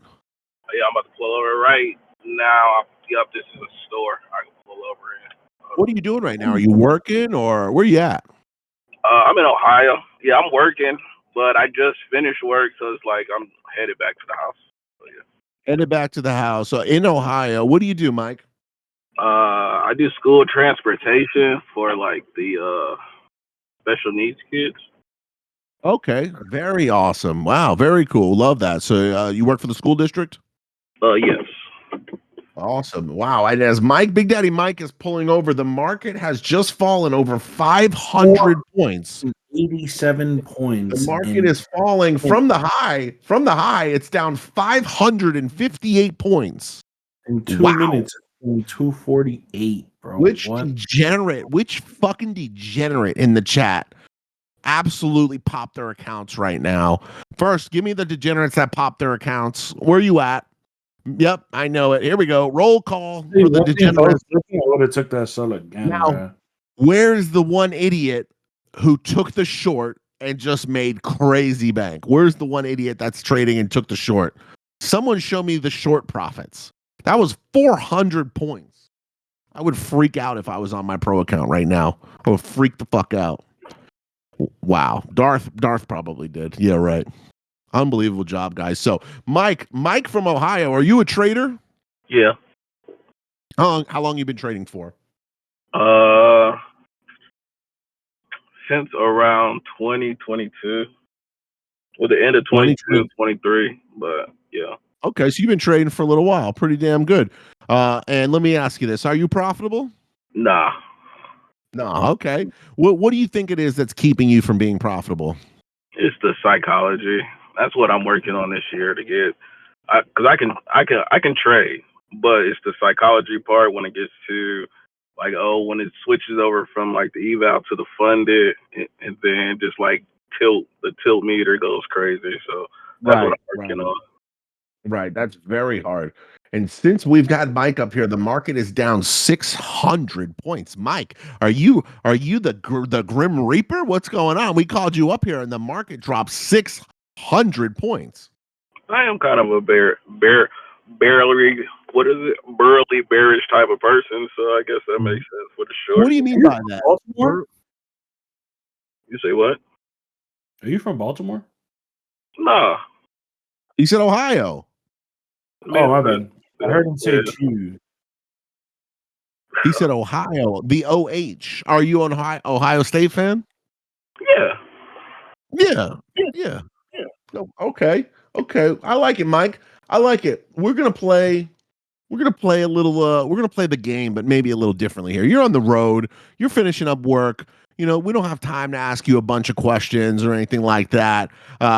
Yeah, I'm about to pull over right now. Yep, this is a store. I can pull over in. What are you doing right now? Are you working or where you at? I'm in Ohio. Yeah, I'm working, but I just finished work, so it's like I'm headed back to the house. So, yeah. Headed back to the house. So in Ohio, what do you do, Mike? I do school transportation for like the special needs kids. Okay, very awesome. Wow, very cool. Love that. So you work for the school district? Yes. Awesome. Wow. And as Big Daddy Mike is pulling over, the market has just fallen over 500 points. 87 points. The market is falling from the high. From the high, it's down 558 points. In 2 minutes, 248, bro. Which fucking degenerate in the chat absolutely pop their accounts right now? First, give me the degenerates that pop their accounts. Where are you at? Yep, I know it. Here we go. Roll call for the degenerates. I would have took that sell again. Now, where's the one idiot who took the short and just made crazy bank? Where's the one idiot that's trading and took the short? Someone show me the short profits. That was 400 points. I would freak out if I was on my pro account right now. I would freak the fuck out. Wow. Darth probably did. Yeah, right. Unbelievable job, guys. So, Mike from Ohio, are you a trader? Yeah. How long you been trading for? Since around 2022. Well, the end of 22, 23, but yeah. Okay, so you've been trading for a little while. Pretty damn good. And let me ask you this. Are you profitable? Nah. No. Okay. What do you think it is that's keeping you from being profitable? It's the psychology. That's what I'm working on this year to get, because I can trade, but it's the psychology part when it gets to like, when it switches over from like the eval to the funded, and then just like the tilt meter goes crazy. So that's what I'm working on. Right. That's very hard. And since we've got Mike up here, the market is down 600 points. Mike, are you the Grim Reaper? What's going on? We called you up here, and the market dropped 600 points. I am kind of a barely, what is it? Burly, bearish type of person. So I guess that makes sense for the short. What do you mean by that? Baltimore? You say what? Are you from Baltimore? Nah. He said Ohio. Oh, my bad. I heard him say Yeah. two. He said Ohio. The OH. Are you an Ohio State fan? Yeah. Yeah. Yeah. Oh, okay. Okay. I like it, Mike. I like it. We're gonna play a little we're gonna play the game, but maybe a little differently here. You're on the road, you're finishing up work. You know, we don't have time to ask you a bunch of questions or anything like that.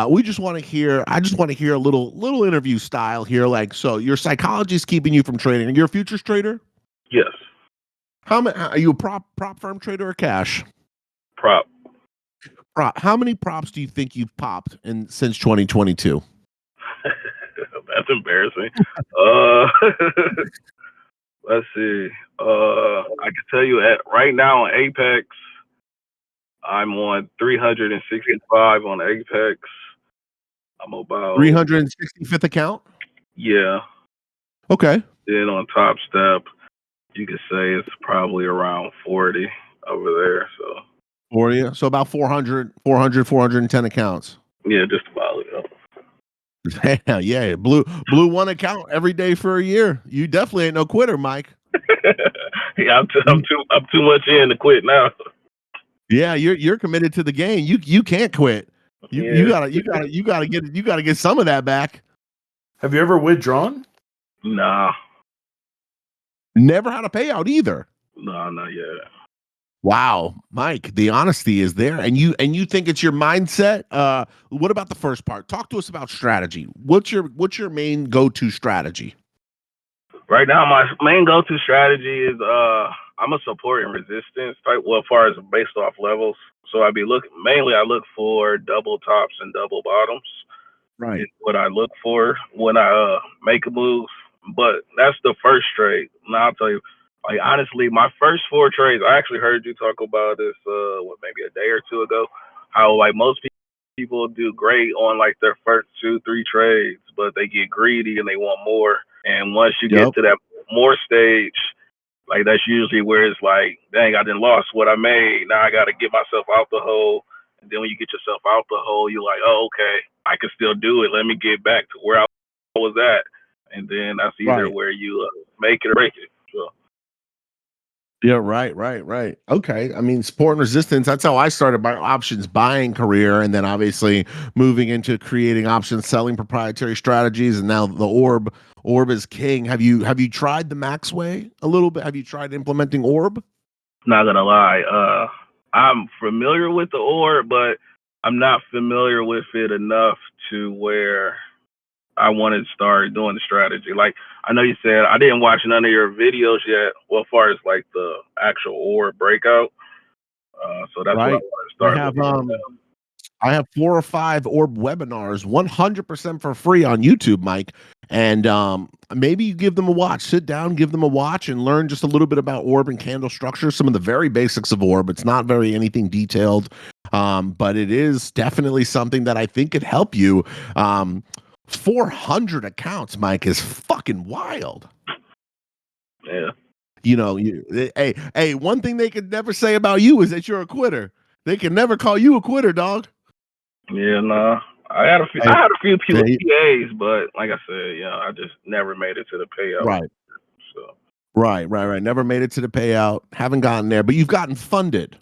We just want to hear, I just want to hear a little interview style here. Like, so your psychology is keeping you from trading. You're a futures trader? Yes. How many are you a prop firm trader or cash? Prop. Prop. How many props do you think you've popped in since 2022? That's embarrassing. Uh, let's see. I can tell you at right now on Apex, I'm on 365 on Apex. I'm about 365th account? yeah. Okay. Then on Top Step, you could say it's probably around 40 over there. So 40. So about 410 accounts. yeah, just about. Hell yeah. Blew one account every day for a year. You definitely ain't no quitter, Mike. Yeah, I'm too much in to quit now. Yeah, you're committed to the game. You can't quit. You gotta get some of that back. Have you ever withdrawn? Nah, Never had a payout either. nah, not yet. Wow, Mike, the honesty is there, and you think it's your mindset. What about the first part? Talk to us about strategy. What's your main go-to strategy? Right now, my main go-to strategy is I'm a support and resistance type. Well, as far as based off levels, so I look for double tops and double bottoms. Right. Is what I look for when I make a move. But that's the first trade. Now I'll tell you, like honestly, my first 4 trades. I actually heard you talk about this maybe a day or two ago. How like most people do great on like their first 2-3 trades, but they get greedy and they want more. And once you get to that more stage, like that's usually where it's like, dang, I done lost what I made. Now I got to get myself out the hole. And then when you get yourself out the hole, you're like, oh, okay, I can still do it. Let me get back to where I was at. And then that's either where you make it or break it. So. Yeah, right. Okay. I mean, support and resistance, that's how I started my options buying career. And then obviously moving into creating options, selling proprietary strategies. And now the orb is king. Have you tried the Max way a little bit? Have you tried implementing orb? Not gonna lie. I'm familiar with the orb, but I'm not familiar with it enough to where I wanted to start doing the strategy. Like I know you said I didn't watch none of your videos yet. Well, as far as like the actual orb breakout, so that's what I want to start. I have 4 or 5 orb webinars, 100% for free on YouTube, Mike. And maybe you give them a watch. Sit down, give them a watch, and learn just a little bit about orb and candle structure. Some of the very basics of orb. It's not very anything detailed, but it is definitely something that I think could help you. 400 accounts, Mike, is fucking wild. Yeah. You know, hey, one thing they could never say about you is that you're a quitter. They can never call you a quitter, dog. Yeah, no. I had a few PAs, but like I said, I just never made it to the payout. Right. So. Right. Never made it to the payout. Haven't gotten there, but you've gotten funded.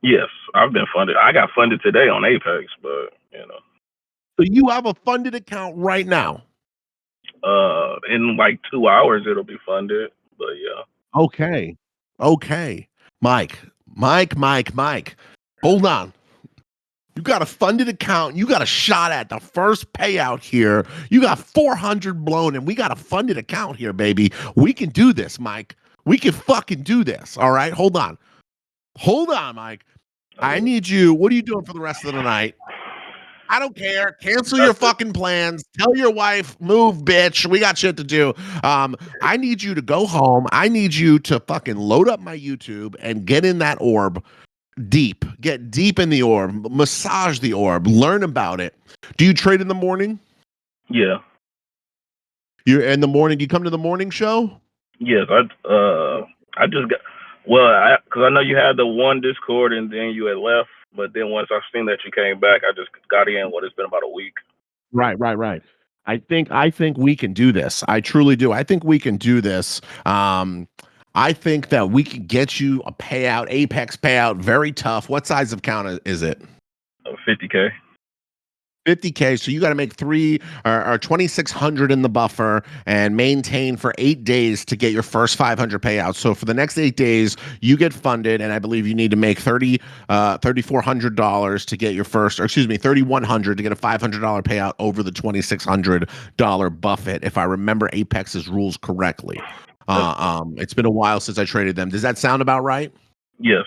Yes, I've been funded. I got funded today on Apex, but So you have a funded account right now. In like 2 hours it'll be funded. But yeah. Okay. Mike. Hold on. You got a funded account. You got a shot at the first payout here. You got 400 blown, and we got a funded account here, baby. We can do this, Mike. We can fucking do this. All right. Hold on, Mike. I need you. What are you doing for the rest of the night? I don't care. Cancel your fucking plans. Tell your wife, move, bitch. We got shit to do. I need you to go home. I need you to fucking load up my YouTube and get in that orb deep. Get deep in the orb. Massage the orb. Learn about it. Do you trade in the morning? Yeah. You're in the morning. You come to the morning show? Yes. I just got. Well, because I know you had the one Discord and then you had left, but then once I seen that you came back, I just got in. What, it's been about a week. Right. I think we can do this. I truly do. I think we can do this. I think that we can get you a payout, Apex payout, very tough. What size of count is it? 50K. 50K. So you got to make 2,600 in the buffer and maintain for 8 days to get your first 500 payouts. So for the next 8 days, you get funded, and I believe you need to make $3,400 to get your first, or excuse me, $3,100 to get a $500 payout over the $2,600 buffet. If I remember Apex's rules correctly. It's been a while since I traded them. Does that sound about right? Yes.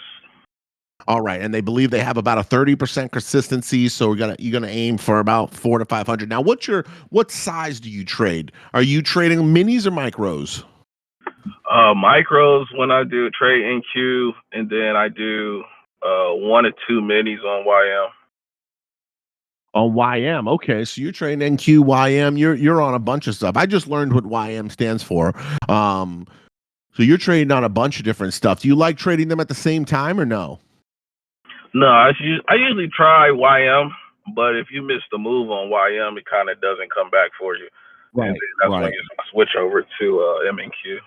All right, and they believe they have about a 30% consistency, so you're gonna aim for about 400 to 500. Now, what size do you trade? Are you trading minis or micros? Micros when I do trade NQ, and then I do 1 or 2 minis on YM. On YM, okay, so you're trading NQ, YM. You're on a bunch of stuff. I just learned what YM stands for. So you're trading on a bunch of different stuff. Do you like trading them at the same time or no? No, I usually try YM, but if you miss the move on YM, it kind of doesn't come back for you. Right. And that's when you switch over to MNQ.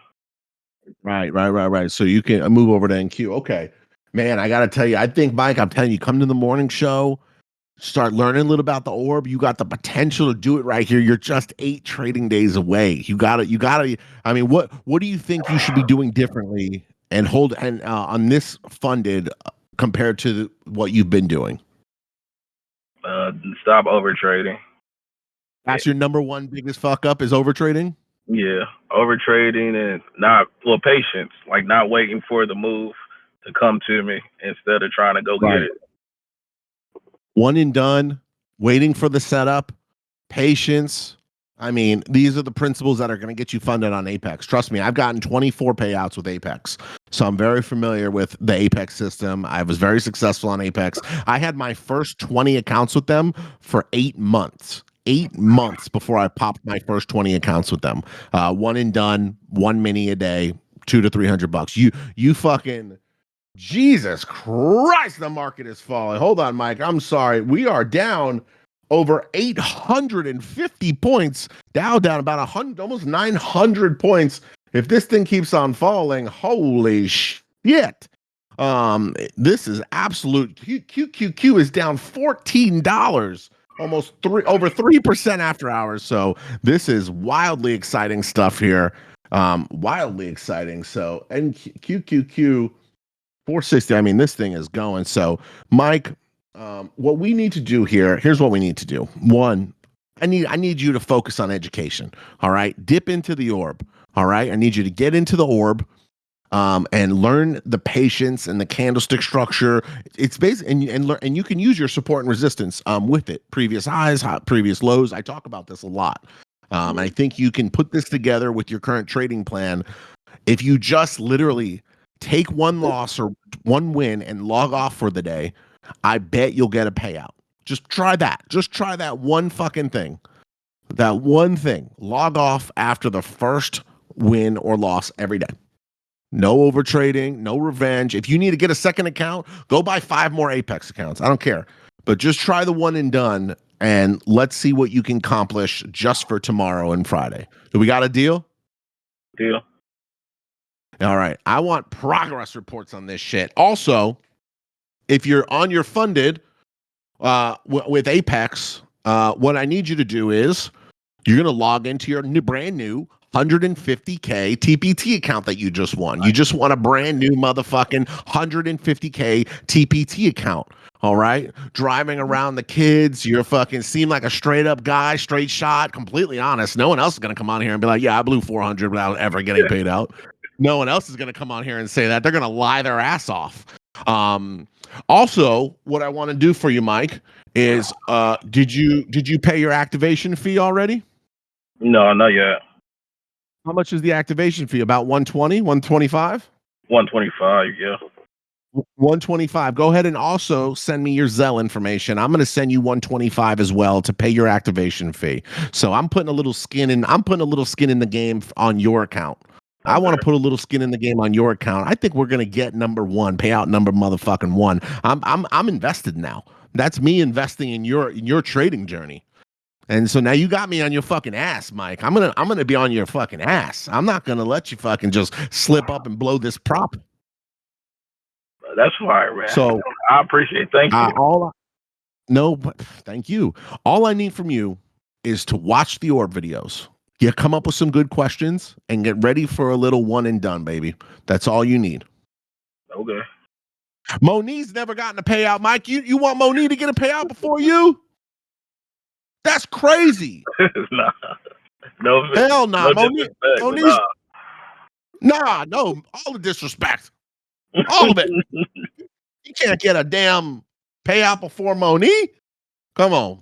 Right. So you can move over to NQ. Okay, man, I gotta tell you, I think, Mike, I'm telling you, come to the morning show, start learning a little about the orb. You got the potential to do it right here. You're just 8 trading days away. You gotta. I mean, what do you think you should be doing differently and on this funded compared to what you've been doing? Stop over trading. That's your number one biggest fuck up is over trading? Yeah, over trading and patience, like not waiting for the move to come to me instead of trying to go get it. One and done, waiting for the setup, patience. I mean, these are the principles that are going to get you funded on Apex. Trust me, I've gotten 24 payouts with Apex. So I'm very familiar with the Apex system. I was very successful on Apex. I had my first 20 accounts with them for 8 months. 8 months before I popped my first 20 accounts with them. One and done, 1 mini a day, $200 to $300. You fucking Jesus Christ, the market is falling. Hold on, Mike. I'm sorry. We are down over 850 points. Dow down about 100, almost 900 points. If this thing keeps on falling, holy shit. This is absolute. QQQ is down $14, almost over 3% after hours. So this is wildly exciting stuff here. Wildly exciting. So, and QQQ 460. I mean, this thing is going. So, Mike, what we need to do here's what we need to do. One, I need you to focus on education. All right. Dip into the orb. All right. I need you to get into the orb and learn the patience and the candlestick structure. It's basically and you can use your support and resistance with it. Previous highs, previous lows. I talk about this a lot. I think you can put this together with your current trading plan. If you just literally take one loss or one win and log off for the day, I bet you'll get a payout. Just try that. Just try that one fucking thing. That one thing. Log off after the first win or loss every day. No over trading, no revenge. If you need to get a second account, go buy 5 more Apex accounts. I don't care. But just try the one and done, and let's see what you can accomplish just for tomorrow and Friday. Do we got a deal? Deal. All right. I want progress reports on this shit. Also, if you're on your funded with Apex, what I need you to do is you're going to log into your brand new 150K TPT account that you just won. You just won a brand new motherfucking 150K TPT account. All right. Driving around the kids. You're fucking seem like a straight up guy, straight shot, completely honest. No one else is going to come on here and be like, yeah, I blew 400 without ever getting paid out. No one else is going to come on here and say that. They're going to lie their ass off. Also, what I want to do for you, Mike, is did you pay your activation fee already? No, not yet. How much is the activation fee? About 120, 125? 125. Yeah. 125. Go ahead and also send me your Zelle information. I'm going to send you 125 as well to pay your activation fee. So I'm putting a little skin in the game on your account. I want to put a little skin in the game on your account. I think we're going to get number 1, payout number motherfucking 1. I'm invested now. That's me investing in your trading journey. And so now you got me on your fucking ass, Mike. I'm gonna be on your fucking ass. I'm not gonna let you fucking just slip up and blow this prop. That's fire, man. So I appreciate it. Thank you. Thank you. All I need from you is to watch the orb videos. You come up with some good questions and get ready for a little one and done, baby. That's all you need. Okay. Monique's never gotten a payout, Mike. You want Monique to get a payout before you? That's crazy. Nah. No. Hell nah. No Monique. disrespect, Nah, no. All the disrespect. All of it. You can't get a damn payout before Monique. Come on.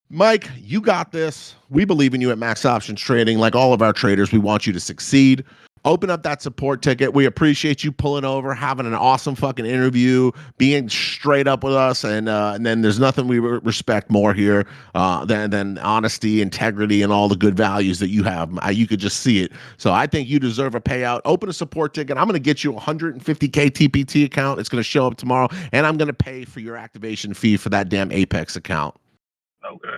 Mike, you got this. We believe in you at Max Options Trading. Like all of our traders, we want you to succeed. Open up that support ticket. We appreciate you pulling over, having an awesome fucking interview, being straight up with us, and then there's nothing we respect more here than honesty, integrity, and all the good values that you have. You could just see it. So I think you deserve a payout. Open a support ticket. I'm going to get you a 150K TPT account. It's going to show up tomorrow, and I'm going to pay for your activation fee for that damn Apex account. Okay.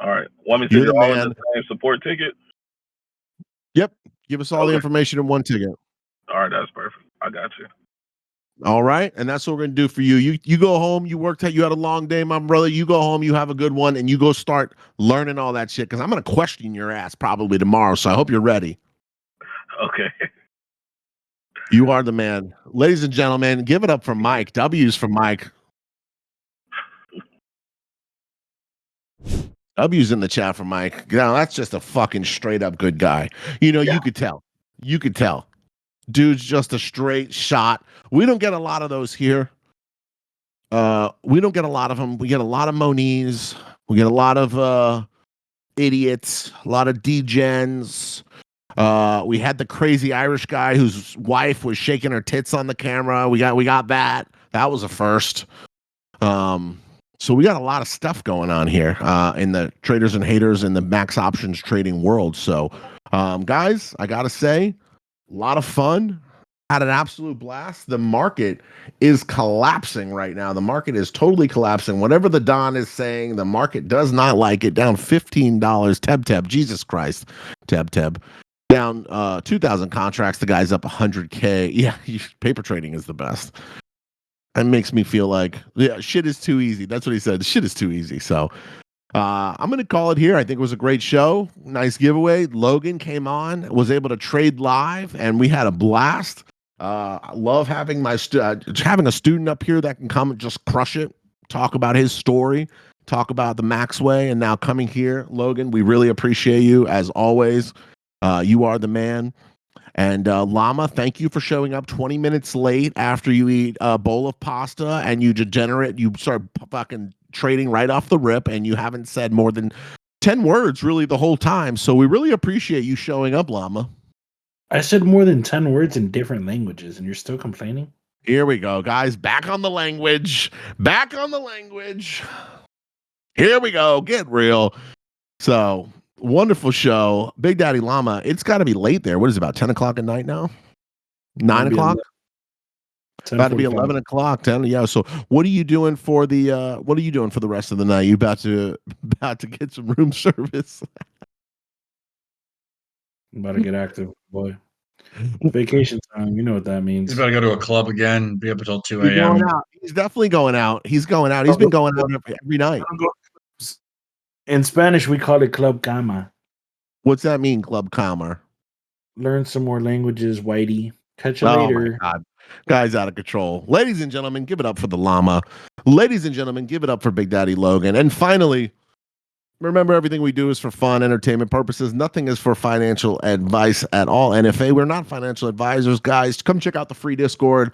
All right. Want me to You're do the all man. of the same support ticket? Yep. Give us all the information in one ticket. All right, that's perfect. I got you. All right. And that's what we're gonna do for you. You go home, you worked out, you had a long day, my brother. You go home, you have a good one, and you go start learning all that shit. Cause I'm gonna question your ass probably tomorrow. So I hope you're ready. Okay. You are the man. Ladies and gentlemen, give it up for Mike. W's for Mike. W's in the chat for Mike. Now that's just a fucking straight up good guy. You know, you could tell. You could tell. Dude's just a straight shot. We don't get a lot of those here. We don't get a lot of them. We get a lot of Monies. We get a lot of idiots, a lot of degens. We had the crazy Irish guy whose wife was shaking her tits on the camera. We got that. That was a first. So we got a lot of stuff going on here in the traders and haters in the max options trading world. So, guys, I gotta say, a lot of fun. Had an absolute blast. The market is collapsing right now. The market is totally collapsing. Whatever the Don is saying, the market does not like it. Down $15. Teb. Jesus Christ. Teb. Down 2,000 contracts. The guy's up 100K. Yeah, paper trading is the best. It makes me feel like shit is too easy. That's what he said. Shit is too easy. So I'm going to call it here. I think it was a great show. Nice giveaway. Logan came on, was able to trade live, and we had a blast. I love having having a student up here that can come and just crush it, talk about his story, talk about the Max way, and now coming here, Logan, we really appreciate you as always. You are the man. And Llama, thank you for showing up 20 minutes late after you eat a bowl of pasta and you degenerate. You start fucking trading right off the rip, and you haven't said more than 10 words really the whole time. So we really appreciate you showing up, Llama. I said more than 10 words in different languages, and you're still complaining? Here we go, guys. Back on the language. Back on the language. Here we go. Get real. So, wonderful show. Big Daddy Llama. It's got to be late there. What is it, about 10 o'clock at night now? 9 o'clock? About to be 11 o'clock. 10. Yeah. So what are you doing for the rest of the night? You about to get some room service? I'm about to get active, boy. Vacation time, you know what that means. He's about to go to a club again, be up until 2 He's a.m. going out. He's definitely going out. He's going out. He's been going out every night. In Spanish, we call it Club Cama. What's that mean, Club Calmer? Learn some more languages, Whitey. Catch you later. My God. Guy's out of control. Ladies and gentlemen, give it up for the Llama. Ladies and gentlemen, give it up for Big Daddy Logan. And finally, remember, everything we do is for fun, entertainment purposes. Nothing is for financial advice at all. NFA, we're not financial advisors, guys. Come check out the free Discord.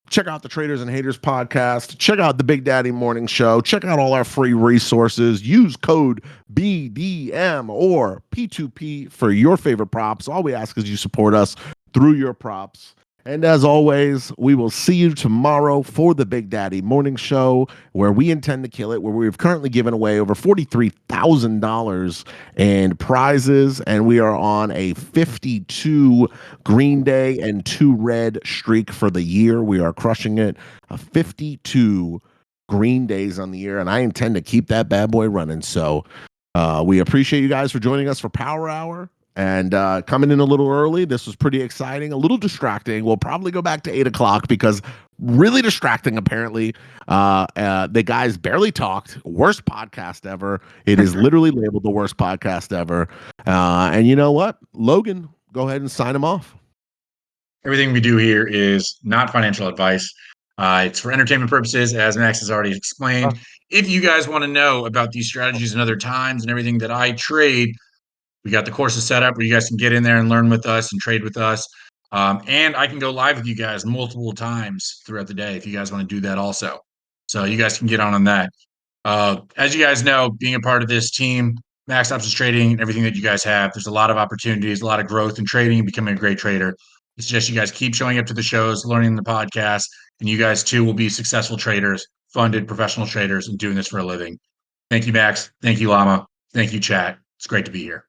check out the Traders and Haters podcast. Check out the Big Daddy Morning Show. Check out all our free resources. Use code BDM or P2P for your favorite props. All we ask is you support us through your props. And as always, we will see you tomorrow for the Big Daddy Morning Show, where we intend to kill it, where we've currently given away over $43,000 in prizes, and we are on a 52 Green Day and 2 Red streak for the year. We are crushing it. 52 Green Days on the year, and I intend to keep that bad boy running. So we appreciate you guys for joining us for Power Hour. And coming in a little early, this was pretty exciting, a little distracting. We'll probably go back to 8 o'clock because really distracting, apparently. The guys barely talked. Worst podcast ever. It is literally labeled the worst podcast ever. And you know what? Logan, go ahead and sign him off. Everything we do here is not financial advice. It's for entertainment purposes, as Max has already explained. If you guys want to know about these strategies and other times and everything that I trade, we got the courses set up where you guys can get in there and learn with us and trade with us. And I can go live with you guys multiple times throughout the day if you guys want to do that also. So you guys can get on that. As you guys know, being a part of this team, Max Options Trading, and everything that you guys have, there's a lot of opportunities, a lot of growth in trading and becoming a great trader. I suggest you guys keep showing up to the shows, learning the podcast, and you guys too will be successful traders, funded professional traders, and doing this for a living. Thank you, Max. Thank you, Llama. Thank you, chat. It's great to be here.